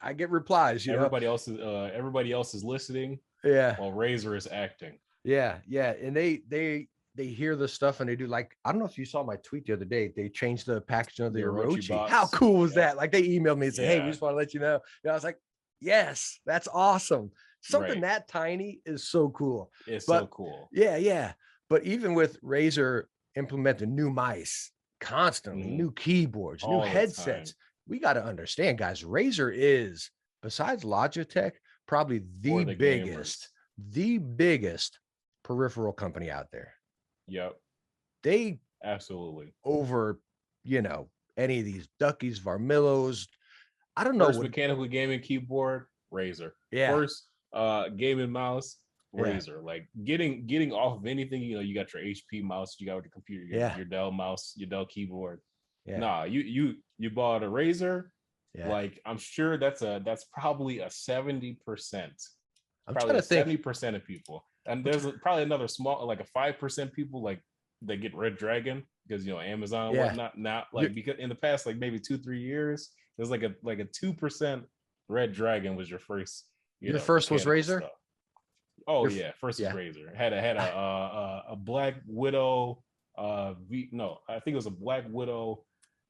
I get replies. Everybody else is listening. Yeah. While Razer is acting. Yeah, yeah, and they hear the stuff and they do, like, I don't know if you saw my tweet the other day. They changed the packaging of the Orochi. How cool was that? Like they emailed me and said, "Hey, we just want to let you know." I was like, "Yes, that's awesome." Something that tiny is so cool. It's so cool. Yeah, yeah. But even with Razer implementing new mice constantly, new keyboards, new headsets, we got to understand, guys, Razer is, besides Logitech, probably For the the biggest peripheral company out there. Yep. They Absolutely. over, any of these Duckies, Varmillos. I don't know First what. mechanical gaming keyboard, Razer. Yeah. First gaming mouse, Yeah. Razer. Like getting off of anything, you got your HP mouse, you got with your computer, your Dell mouse, your Dell keyboard. Yeah. Nah, you bought a Razer. Yeah. Like I'm sure that's probably a 70%. I'm probably trying to think. 70% of people. And there's probably another small, like a 5% people like they get Red Dragon because Amazon and whatnot. Not like because in the past, like maybe 2-3 years, there's like a 2% Red Dragon was your first. Your first was Razer. Stuff. Oh yeah, first was Razer. Had a Black Widow. I think it was a Black Widow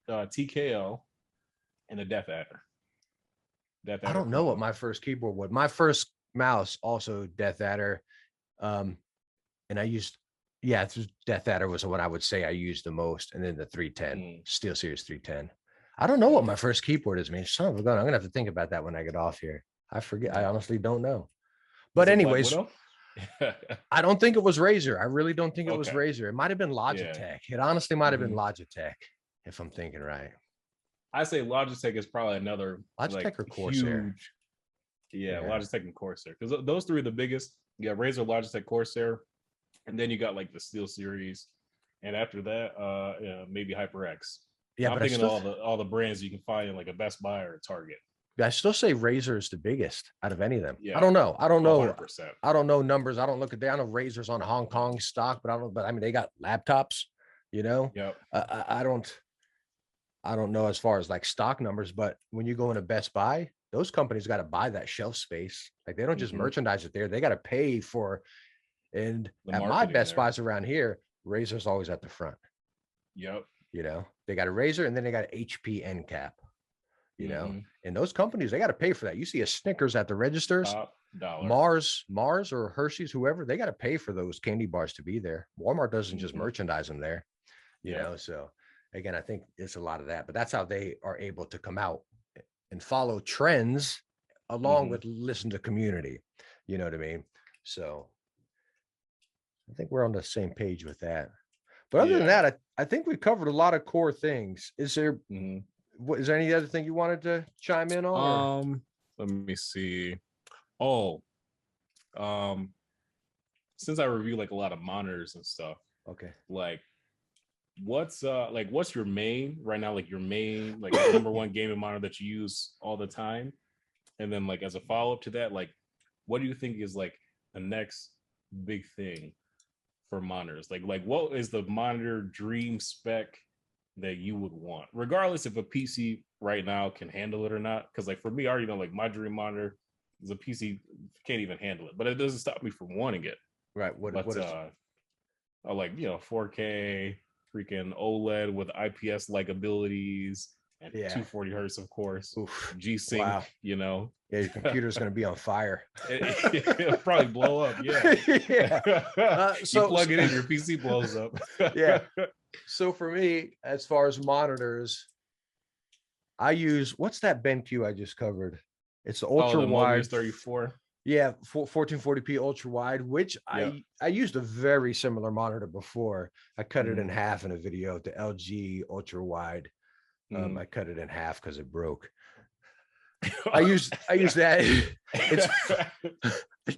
TKO and a Death Adder. I don't know what my first keyboard was. My first mouse also Death Adder, and I used Death Adder was the one I would say I used the most, and then the 310 Steel Series 310. I don't know what my first keyboard is, man. Son of a gun, I'm gonna have to think about that when I get off here. I forget. I honestly don't know. But anyways, I don't think it was Razer. I really don't think it was Razer. It might have been Logitech. It honestly might have been Logitech, if I'm thinking right. I say Logitech is probably another Logitech or Corsair. Huge, Logitech and Corsair, because those three are the biggest. You got Razer, Logitech, Corsair, and then you got like the Steel Series, and after that, maybe HyperX. Yeah, I'm thinking all the brands you can find in like a Best Buy or a Target. I still say Razer is the biggest out of any of them. Yeah. I don't know. 100%. I don't know numbers. I don't look at that. I know Razer's on Hong Kong stock, but I mean, they got laptops, Yep. I don't know as far as like stock numbers, but when you go into Best Buy, those companies got to buy that shelf space. Like they don't just merchandise it there. They got to pay for, and at my Best Buys around here, Razer's always at the front. Yep. They got a Razer and then they got an HP end cap. And those companies, they got to pay for that. You see a Snickers at the registers, Mars or Hershey's, whoever, they got to pay for those candy bars to be there. Walmart doesn't just merchandise them there, So again, I think it's a lot of that, but that's how they are able to come out and follow trends along with listen to community. You know what I mean? So I think we're on the same page with that. But other than that, I think we covered a lot of core things. Is there is there any other thing you wanted to chime in on? Let me see. Since I review like a lot of monitors and stuff, like what's your main right now, like your main like number one gaming monitor that you use all the time? And then like as a follow-up to that, like what do you think is like the next big thing for monitors? Like what is the monitor dream spec that you would want, regardless if a PC right now can handle it or not? Because like for me, I already know like my dream monitor is a PC can't even handle it, but it doesn't stop me from wanting it. Right. What is like 4K freaking OLED with IPS like abilities and 240 hertz, of course. G-Sync. Wow. Yeah, your computer's going to be on fire. It'll probably blow up. Yeah. You plug it in, your PC blows up. Yeah. So for me, as far as monitors, I use, what's that BenQ I just covered? It's the ultra wide 34. Yeah, 1440p ultra wide, which I used a very similar monitor before. I cut it in half in a video, the LG ultra wide. I cut it in half because it broke. I used that.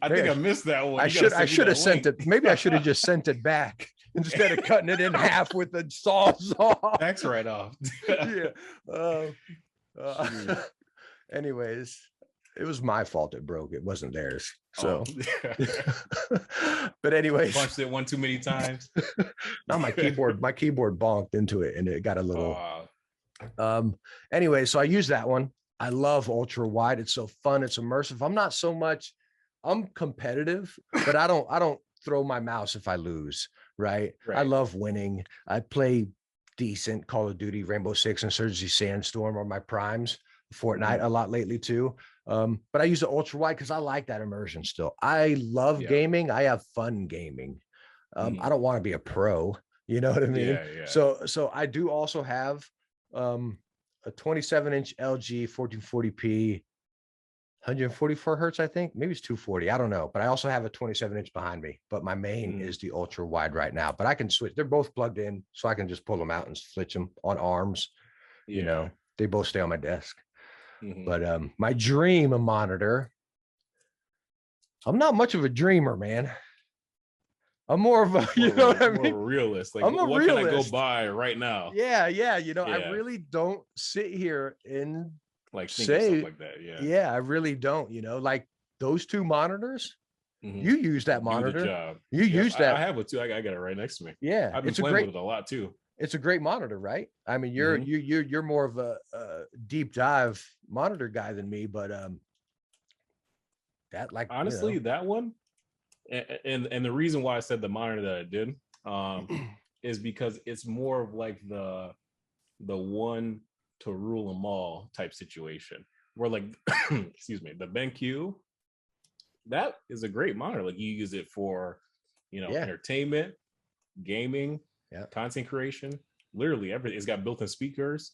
I think I missed that one. I should have sent it. Maybe I should have just sent it back instead of cutting it in half with the sawzall. That's right off. Anyways, it was my fault it broke. It wasn't theirs. So, but anyways, punched it one too many times. Not my keyboard. My keyboard bonked into it, and it got a little. Anyway, so I use that one. I love ultra wide. It's so fun. It's immersive. I'm competitive, but I don't throw my mouse if I lose. Right. I love winning. I play decent Call of Duty, Rainbow Six, Insurgency, Sandstorm are my primes. Fortnite a lot lately too. But I use the ultra wide because I like that immersion still. I love gaming. I have fun gaming. I don't want to be a pro. You know what I mean? Yeah. So I do also have a 27-inch LG 1440p 144 hertz, I think. Maybe it's 240. I don't know. But I also have a 27-inch behind me. But my main is the ultra wide right now. But I can switch. They're both plugged in, so I can just pull them out and switch them on arms. Yeah. You know, they both stay on my desk. But my dream monitor, I'm not much of a dreamer, man. I'm more of a, you know what I mean? More realist. Like, I'm a what realist. can I go buy right now? Yeah. You know, I really don't sit here and like think say of stuff like that. Yeah, I really don't. You know, like those two monitors. You use that monitor. Do the job. You use that. I have it too. I got it right next to me. Yeah, I've been playing with it a lot too. It's a great monitor, right? I mean, you're more of a deep dive monitor guy than me, but that, like, honestly, that one, and the reason why I said the monitor that I did is because it's more of like the one to rule them all type situation, where like excuse me, the BenQ, that is a great monitor. Like, you use it for, you know, entertainment, gaming, content creation, literally everything. It's got built-in speakers.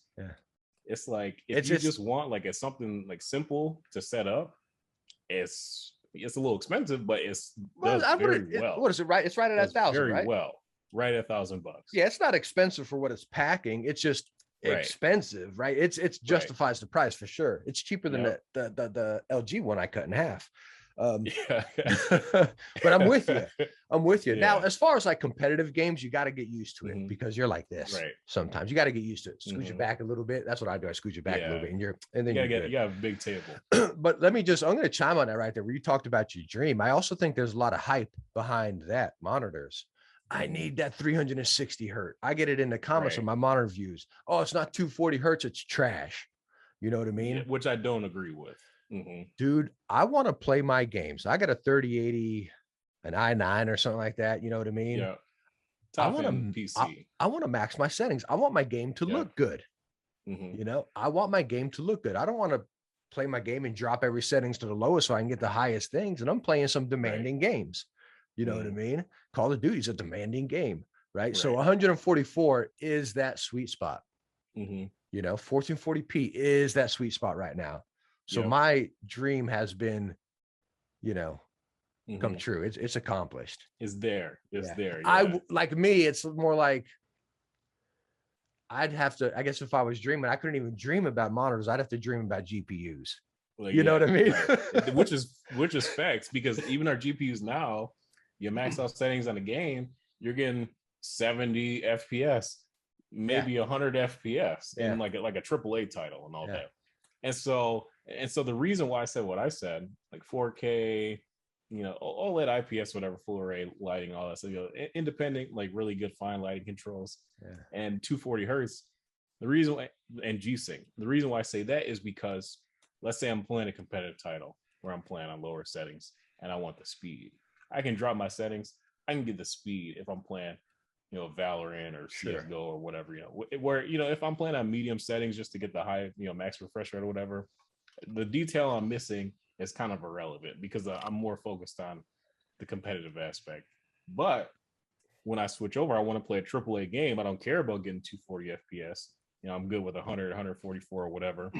It's like, if you just want like something like simple to set up, it's a little expensive, but it's does very well. What is it? Right, it's right at $1,000, very right? well, right at $1,000. Yeah, it's not expensive for what it's packing. It's just expensive, right? It's justifies the price for sure. It's cheaper than the LG one I cut in half. But I'm with you. Now, as far as like competitive games, you got to get used to it because you're like this. Sometimes you got to get used to it. Scooch it back a little bit. That's what I do. I scooch it back a little bit, and then you got a big table. But I'm going to chime on that right there, where you talked about your dream. I also think there's a lot of hype behind that monitors. I need that 360 hertz. I get it in the comments of my monitor views. Oh, it's not 240 hertz. It's trash. You know what I mean? Yeah, which I don't agree with. Dude, I want to play my games. I got a 3080, an i9 or something like that. You know what I mean? Yeah. Top end PC. I want to max my settings. I want my game to look good. You know, I want my game to look good. I don't want to play my game and drop every settings to the lowest so I can get the highest things. And I'm playing some demanding games. You know what I mean? Call of Duty is a demanding game, right? So 144 is that sweet spot. You know, 1440p is that sweet spot right now. So my dream has been, you know, come true. It's accomplished. It's there. It's there. I like me. It's more like I'd have to. I guess if I was dreaming, I couldn't even dream about monitors. I'd have to dream about GPUs. Like, you know what I mean? which is facts, because even our GPUs now, you max out settings on a game, you're getting 70 FPS, maybe 100 FPS in like a AAA title and all that. And so the reason why I said what I said, like 4K, you know, OLED, IPS, whatever, full array lighting, all that stuff, you know, independent, like really good fine lighting controls, and 240 hertz. The reason why, and G-Sync, the reason why I say that is because, let's say I'm playing a competitive title where I'm playing on lower settings and I want the speed. I can drop my settings. I can get the speed if I'm playing, you know, Valorant or CSGO or whatever, you know, where, you know, if I'm playing on medium settings just to get the high, you know, max refresh rate or whatever, the detail I'm missing is kind of irrelevant because I'm more focused on the competitive aspect. But when I switch over, I want to play a AAA game. I don't care about getting 240 FPS. You know, I'm good with 100, 144 or whatever.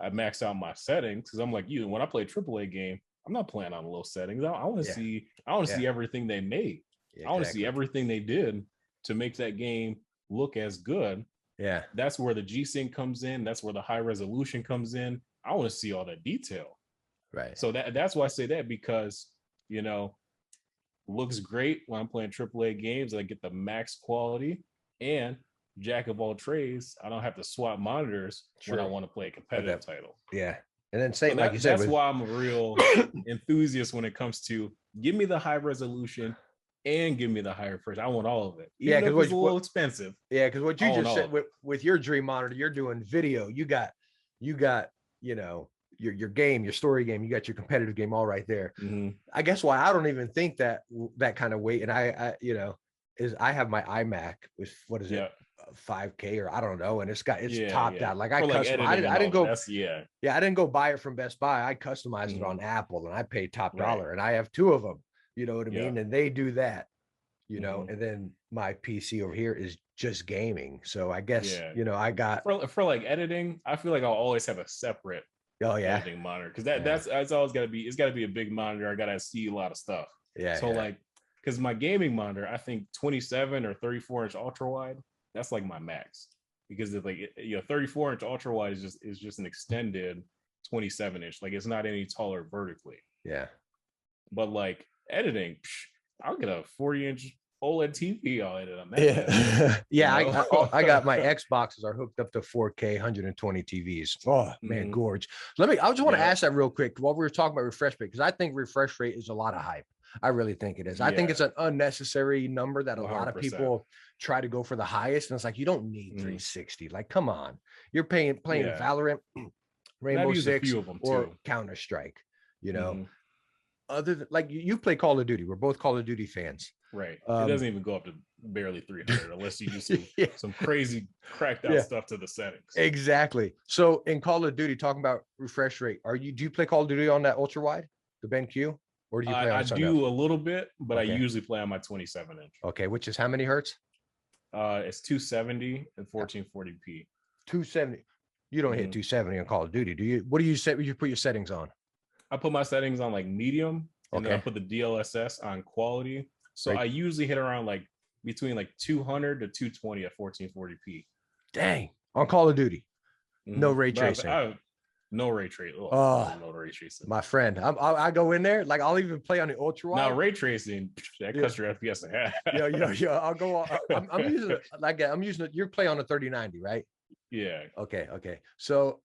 I max out my settings because I'm like you. When I play a AAA game, I'm not playing on low settings. I want to see. I want to see everything they made. I want to see everything they did to make that game look as good. Yeah, that's where the G-Sync comes in. That's where the high resolution comes in. I want to see all that detail. Right. So that's why I say that, because, you know, looks great when I'm playing AAA games. I get the max quality, and jack of all trades. I don't have to swap monitors when I want to play a competitive title. Yeah. And then say, so like you said, that's why I'm a real enthusiast when it comes to give me the high resolution and give me the higher price. I want all of it. Even if it's a little expensive. Yeah, because what you just said with your dream monitor, you're doing video. You got, you know, your game, your story game, you got your competitive game all right there. I guess why I don't even think that kind of weight, and I you know, is I have my iMac with, what is it, 5K or I don't know, and it's topped out. Like I didn't go I didn't go buy it from Best Buy. I customized it on Apple, and I paid top dollar, and I have two of them. You know what I mean? And they do that, you know, and then my PC over here is just gaming. So I guess, you know, I got for like editing, I feel like I'll always have a separate Oh yeah. editing monitor, because that's always got to be. It's got to be a big monitor. I got to see a lot of stuff. Yeah. So like, because my gaming monitor, I think 27 or 34-inch ultra wide. That's like my max, because it's like 34-inch ultra wide is just an extended 27-inch. Like it's not any taller vertically. Yeah. But like editing, I'll get a 40-inch OLED TV. I'll edit on that. Yeah, yeah. You know? I got my Xboxes are hooked up to 4K 120 TVs. Oh man, gorge. I just want to ask that real quick while we were talking about refresh rate, because I think refresh rate is a lot of hype. I really think it is. I think it's an unnecessary number that a lot of 100%. people try to go for the highest, and it's like you don't need 360. Like, come on, you're playing Valorant, Rainbow Six, or Counter Strike. You know, other than like you play Call of Duty. We're both Call of Duty fans. Right. It doesn't even go up to barely 300 unless you do some crazy cracked out stuff to the settings. Exactly. So in Call of Duty, talking about refresh rate, do you play Call of Duty on that ultra wide, the BenQ, or do you play on something else? I do a little bit, but I usually play on my 27-inch. Okay, which is how many hertz? It's 270 and 1440p. 270. You don't hit 270 on Call of Duty, do you? What do you set? You put your settings on? I put my settings on like medium, and then I put the DLSS on quality. So I usually hit around like between like 200 to 220 at 1440p. Dang, on Call of Duty, no ray tracing. No ray tracing. No ray tracing. My friend, I go in there, like I'll even play on the ultra wide. Now ray tracing, that cuts your FPS in half. Yeah. I'll go on. I'm using it like I'm using it. You're playing on a 3090, right? Yeah. Okay. So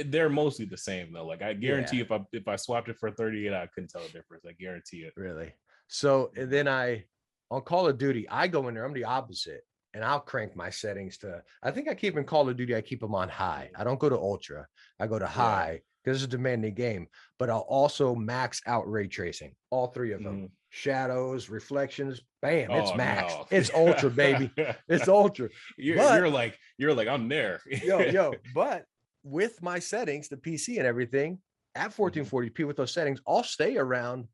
they're mostly the same though. Like I guarantee if I swapped it for 38, I couldn't tell the difference. I guarantee it. Really. So and then on Call of Duty, I go in there. I'm the opposite, and I'll crank my settings to. I think I keep in Call of Duty. I keep them on high. I don't go to ultra. I go to high because it's a demanding game. But I'll also max out ray tracing. All three of them. Shadows, reflections. Bam! It's max. No. It's ultra, baby. It's ultra. You're like I'm there. yo. But with my settings, the PC and everything at 1440p with those settings, I'll stay around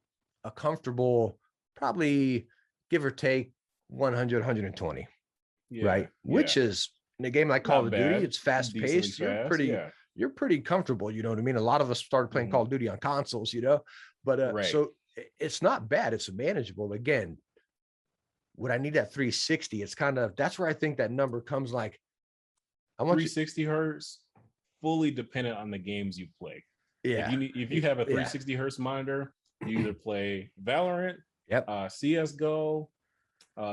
a comfortable, probably give or take 100, 120, right? Which is in a game like Call of Duty, it's fast paced. You're pretty comfortable. You know what I mean? A lot of us started playing Call of Duty on consoles, but so it's not bad. It's manageable. Again, would I need that 360? It's that's where I think that number comes. Like, I want 360 hertz, fully dependent on the games you play. Yeah. If you have a 360 hertz monitor, you either play Valorant, CSGO,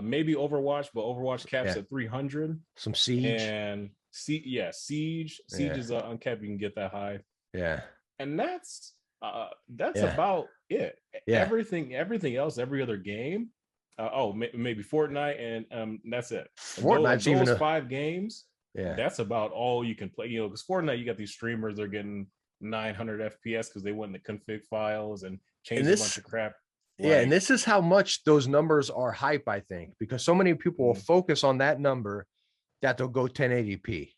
maybe Overwatch, but Overwatch caps at 300. Some Siege. And Siege. Siege is uncapped. You can get that high. Yeah. And that's about it. Yeah. Everything else, every other game. Maybe Fortnite, and that's it. Fortnite's those 5 games. Yeah. That's about all you can play. Because Fortnite, you got these streamers, they're getting 900 FPS because they went in the config files and changed a bunch of crap. And this is how much those numbers are hype, I think, because so many people will focus on that number that they'll go 1080p,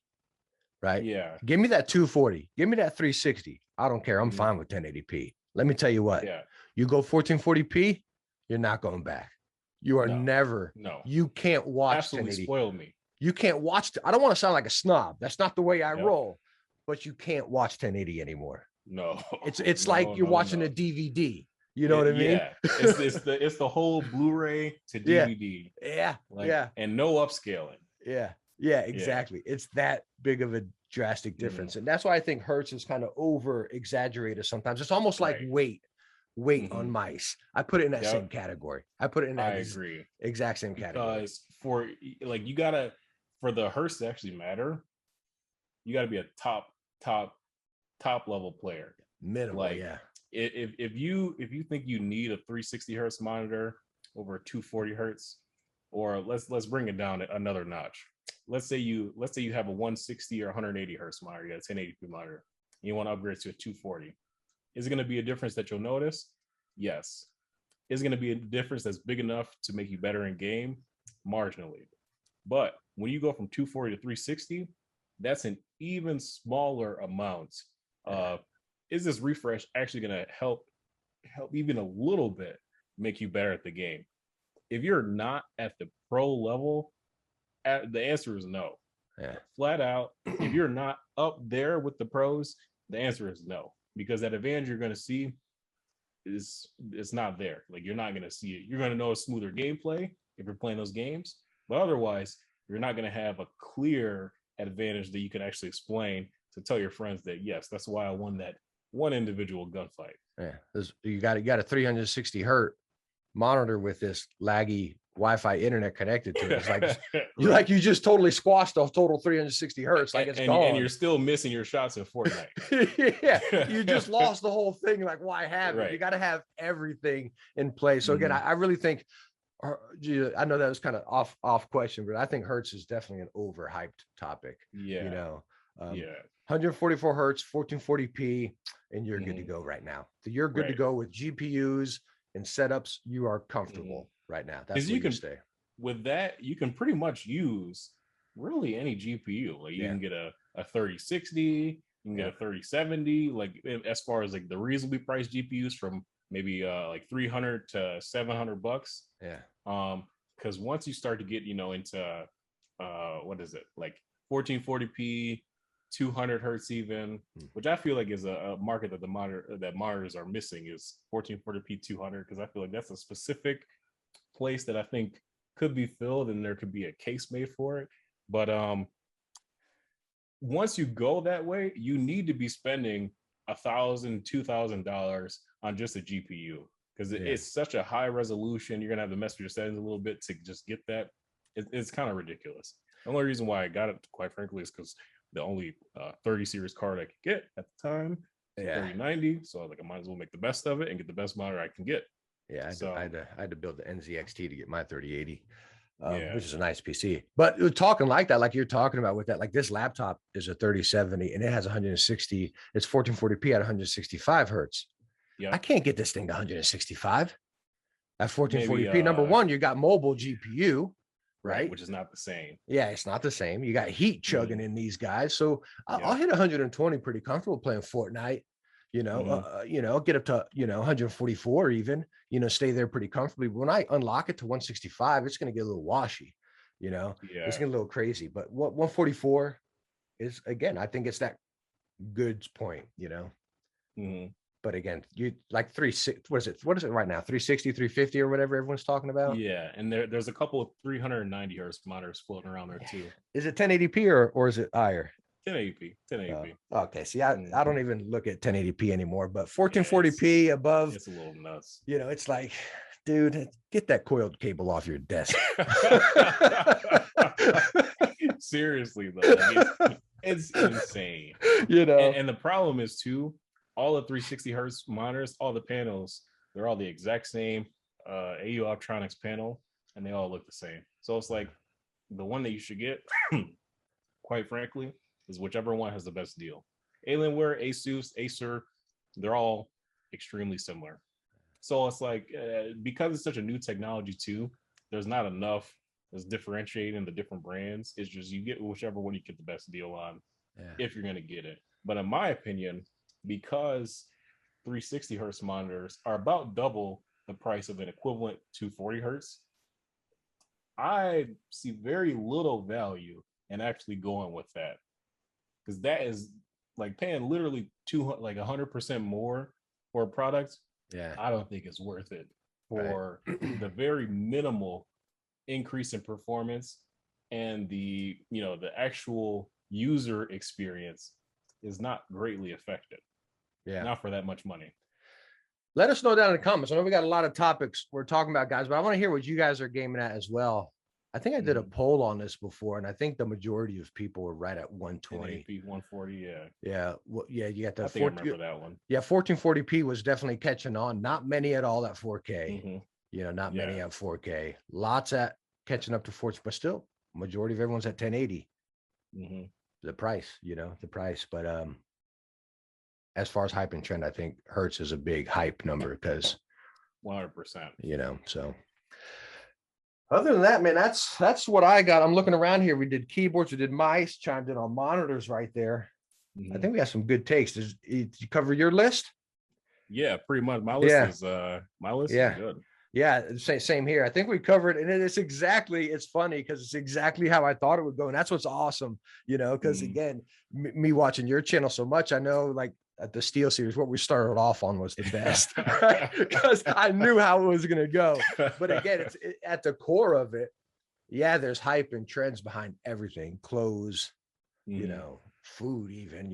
right? Yeah. Give me that 240. Give me that 360. I don't care. I'm fine with 1080p. Let me tell you what. Yeah. You go 1440p, you're not going back. You are never. No. You can't watch. Absolutely 1080. Spoiled me. You can't watch. I don't want to sound like a snob. That's not the way I roll. But you can't watch 1080 anymore. No. It's like you're watching a DVD. You know what I mean? Yeah. It's the whole Blu-ray to DVD. Yeah. And no upscaling. Yeah, exactly. It's that big of a drastic difference. And that's why I think hertz is kind of over exaggerated sometimes. It's almost like weight on mice. I put it in that same category. I put it in that exact same category. Because for the hertz to actually matter, you got to be a top level player. Minimum, If you think you need a 360 hertz monitor over 240 hertz, or let's bring it down another notch. Let's say you have a 160 or 180 hertz monitor, you got a 1080p monitor, and you want to upgrade to a 240. Is it going to be a difference that you'll notice? Yes. Is it going to be a difference that's big enough to make you better in game? Marginally. But when you go from 240 to 360, that's an even smaller amount. Is this refresh actually going to help even a little bit make you better at the game? If you're not at the pro level, the answer is no. Yeah. Flat out, if you're not up there with the pros, The answer is no, because that advantage you're going to see is it's not there. Like you're not going to see it. You're going to know a smoother gameplay if you're playing those games, but otherwise you're not going to have a clear advantage that you can actually explain to tell your friends that yes, that's why I won that one individual gunfight. Yeah, you got a 360 hertz monitor with this laggy Wi-Fi internet connected to it. It's like you just totally squashed the total 360 hertz, like it's gone. And you're still missing your shots in Fortnite. Yeah, you just lost the whole thing. Like, why have it? Right. You got to have everything in place. So again, I really think, I know that was kind of off question, but I think hertz is definitely an overhyped topic. Yeah, you know, 144 hertz, 1440p, and you're good to go right now. So you're good to go with GPUs and setups. You are comfortable right now. That's where you can stay. With that, you can pretty much use really any GPU. Like you can get a 3060, you can get a 3070. Like as far as like the reasonably priced GPUs from maybe like 300 to 700 bucks. Yeah. Because once you start to get into what is it, like 1440p, 200 hertz even, which I feel like is a market that monitors are missing, is 1440p 200, because I feel like that's a specific place that I think could be filled and there could be a case made for it. But once you go that way, you need to be spending $1,000-$2,000 on just a GPU, because it's such a high resolution. You're gonna have to mess with your settings a little bit to just get that. It's kind of ridiculous. The only reason why I got it, quite frankly, is because the only 30 series card I could get at the time, 3090. So I was like, I might as well make the best of it and get the best monitor I can get. Yeah, I had to build the NZXT to get my 3080, which is a nice PC. But talking like that, like you're talking about with that, like this laptop is a 3070 and it has 160. It's 1440p at 165 hertz. Yeah, I can't get this thing to 165 at 1440p. Number one, you got mobile GPU. Right, which is not the same. Yeah, it's not the same. You got heat chugging in these guys, so I'll hit 120 pretty comfortable playing Fortnite. Get up to 144 even. Stay there pretty comfortably. But when I unlock it to 165, it's going to get a little washy. It's going to get a little crazy. But what 144 is, again, I think it's that goods point. But again, you like 360. What is it right now? 360, 350 or whatever everyone's talking about. Yeah, and there's a couple of 390 hertz monitors floating around there too. Is it 1080p or is it higher? 1080p. Okay, see, I don't even look at 1080p anymore, but 1440p above, it's a little nuts. It's like, dude, get that coiled cable off your desk. Seriously though, it's insane. And the problem is too, all the 360 hertz monitors, all the panels, they're all the exact same AU Optronics panel, and they all look the same. So it's like the one that you should get, quite frankly, is whichever one has the best deal. Alienware, Asus, Acer, they're all extremely similar. So it's like, because it's such a new technology too, there's not enough that's differentiating the different brands. It's just you get whichever one you get the best deal on, if you're going to get it. But in my opinion, because 360 hertz monitors are about double the price of an equivalent 240 hertz, I see very little value in actually going with that, because that is like paying literally 100% more for a product. I don't think it's worth it for the very minimal increase in performance, and the actual user experience is not greatly affected. Not for that much money. Let us know down in the comments. I know we got a lot of topics we're talking about, guys, but I want to hear what you guys are gaming at as well. I think I did a poll on this before, and I think the majority of people were right at 120. 140, Well, you got that. I think I remember that one. 1440p was definitely catching on. Not many at all at 4K. Not many at 4K. Lots at catching up to 4K, but still, majority of everyone's at 1080. The price, the price. But as far as hype and trend, I think hertz is a big hype number because 100%. So other than that, man, that's what I got. I'm looking around here. We did keyboards, we did mice, chimed in on monitors right there. I think we have some good takes. Did you cover your list? Yeah, pretty much. My list is is good. Yeah, same here. I think we covered, and it's funny because it's exactly how I thought it would go. And that's what's awesome, because again, me watching your channel so much, I know like at the Steel series, what we started off on was the best, right? Because I knew how it was going to go. But again, at the core of it. Yeah, there's hype and trends behind everything, clothes, food, even,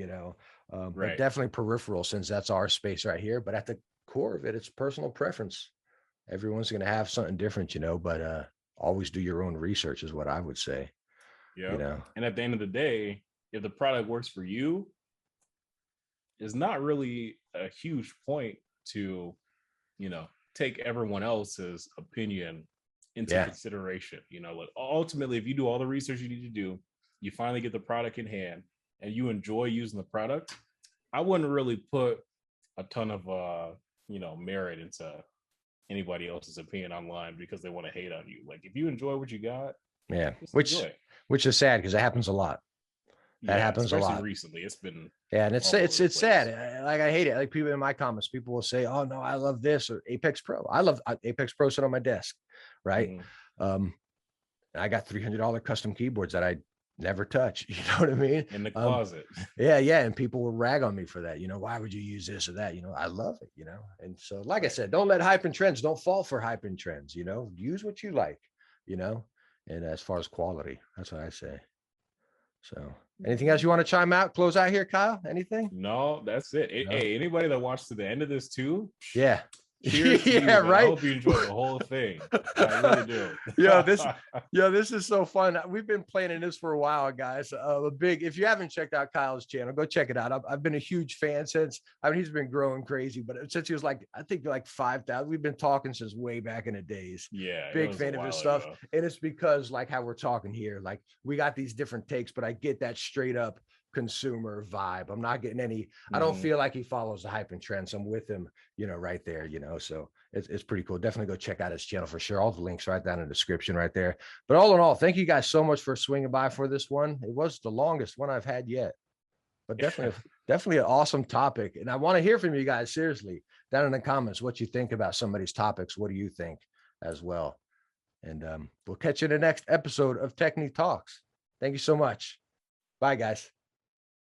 but Right. definitely peripheral since that's our space right here. But at the core of it, it's personal preference. Everyone's going to have something different, but always do your own research is what I would say. Yeah. And at the end of the day, if the product works for you, it's not really a huge point to, take everyone else's opinion into consideration. Like ultimately, if you do all the research you need to do, you finally get the product in hand and you enjoy using the product, I wouldn't really put a ton of merit into anybody else's opinion online because they want to hate on you. Like if you enjoy what you got, which is sad because it happens a lot. That happens a lot recently. It's been and it's sad. Like I hate it. Like people in my comments, people will say, "Oh no, I love this," or Apex Pro. I love Apex Pro sitting on my desk, right? I got $300 custom keyboards that I never touch. You know what I mean? In the closet. Yeah. And people will rag on me for that. Why would you use this or that? I love it, And so, like I said, don't let hype and trends, don't fall for hype and trends, use what you like, and as far as quality, that's what I say. So anything else you want to chime out, close out here, Kyle? Anything? No, that's it. No. Hey, anybody that watched to the end of this too? Yeah. Cheers to you, right? I hope you enjoyed the whole thing. I really do. This is so fun. We've been planning this for a while, guys. If you haven't checked out Kyle's channel, go check it out. I've been a huge fan since. He's been growing crazy, but since he was like 5,000, we've been talking since way back in the days. Yeah, big fan of his stuff, and it's because like how we're talking here, like we got these different takes, but I get that straight up consumer vibe. I'm not getting any, I don't feel like he follows the hype and trends. I'm with him, right there, so it's pretty cool. Definitely go check out his channel for sure. All the links right down in the description right there. But all in all, thank you guys so much for swinging by for this one. It was the longest one I've had yet, but definitely an awesome topic. And I want to hear from you guys, seriously, down in the comments, what you think about some of these topics. What do you think as well? And we'll catch you in the next episode of Techne Talks. Thank you so much. Bye, guys.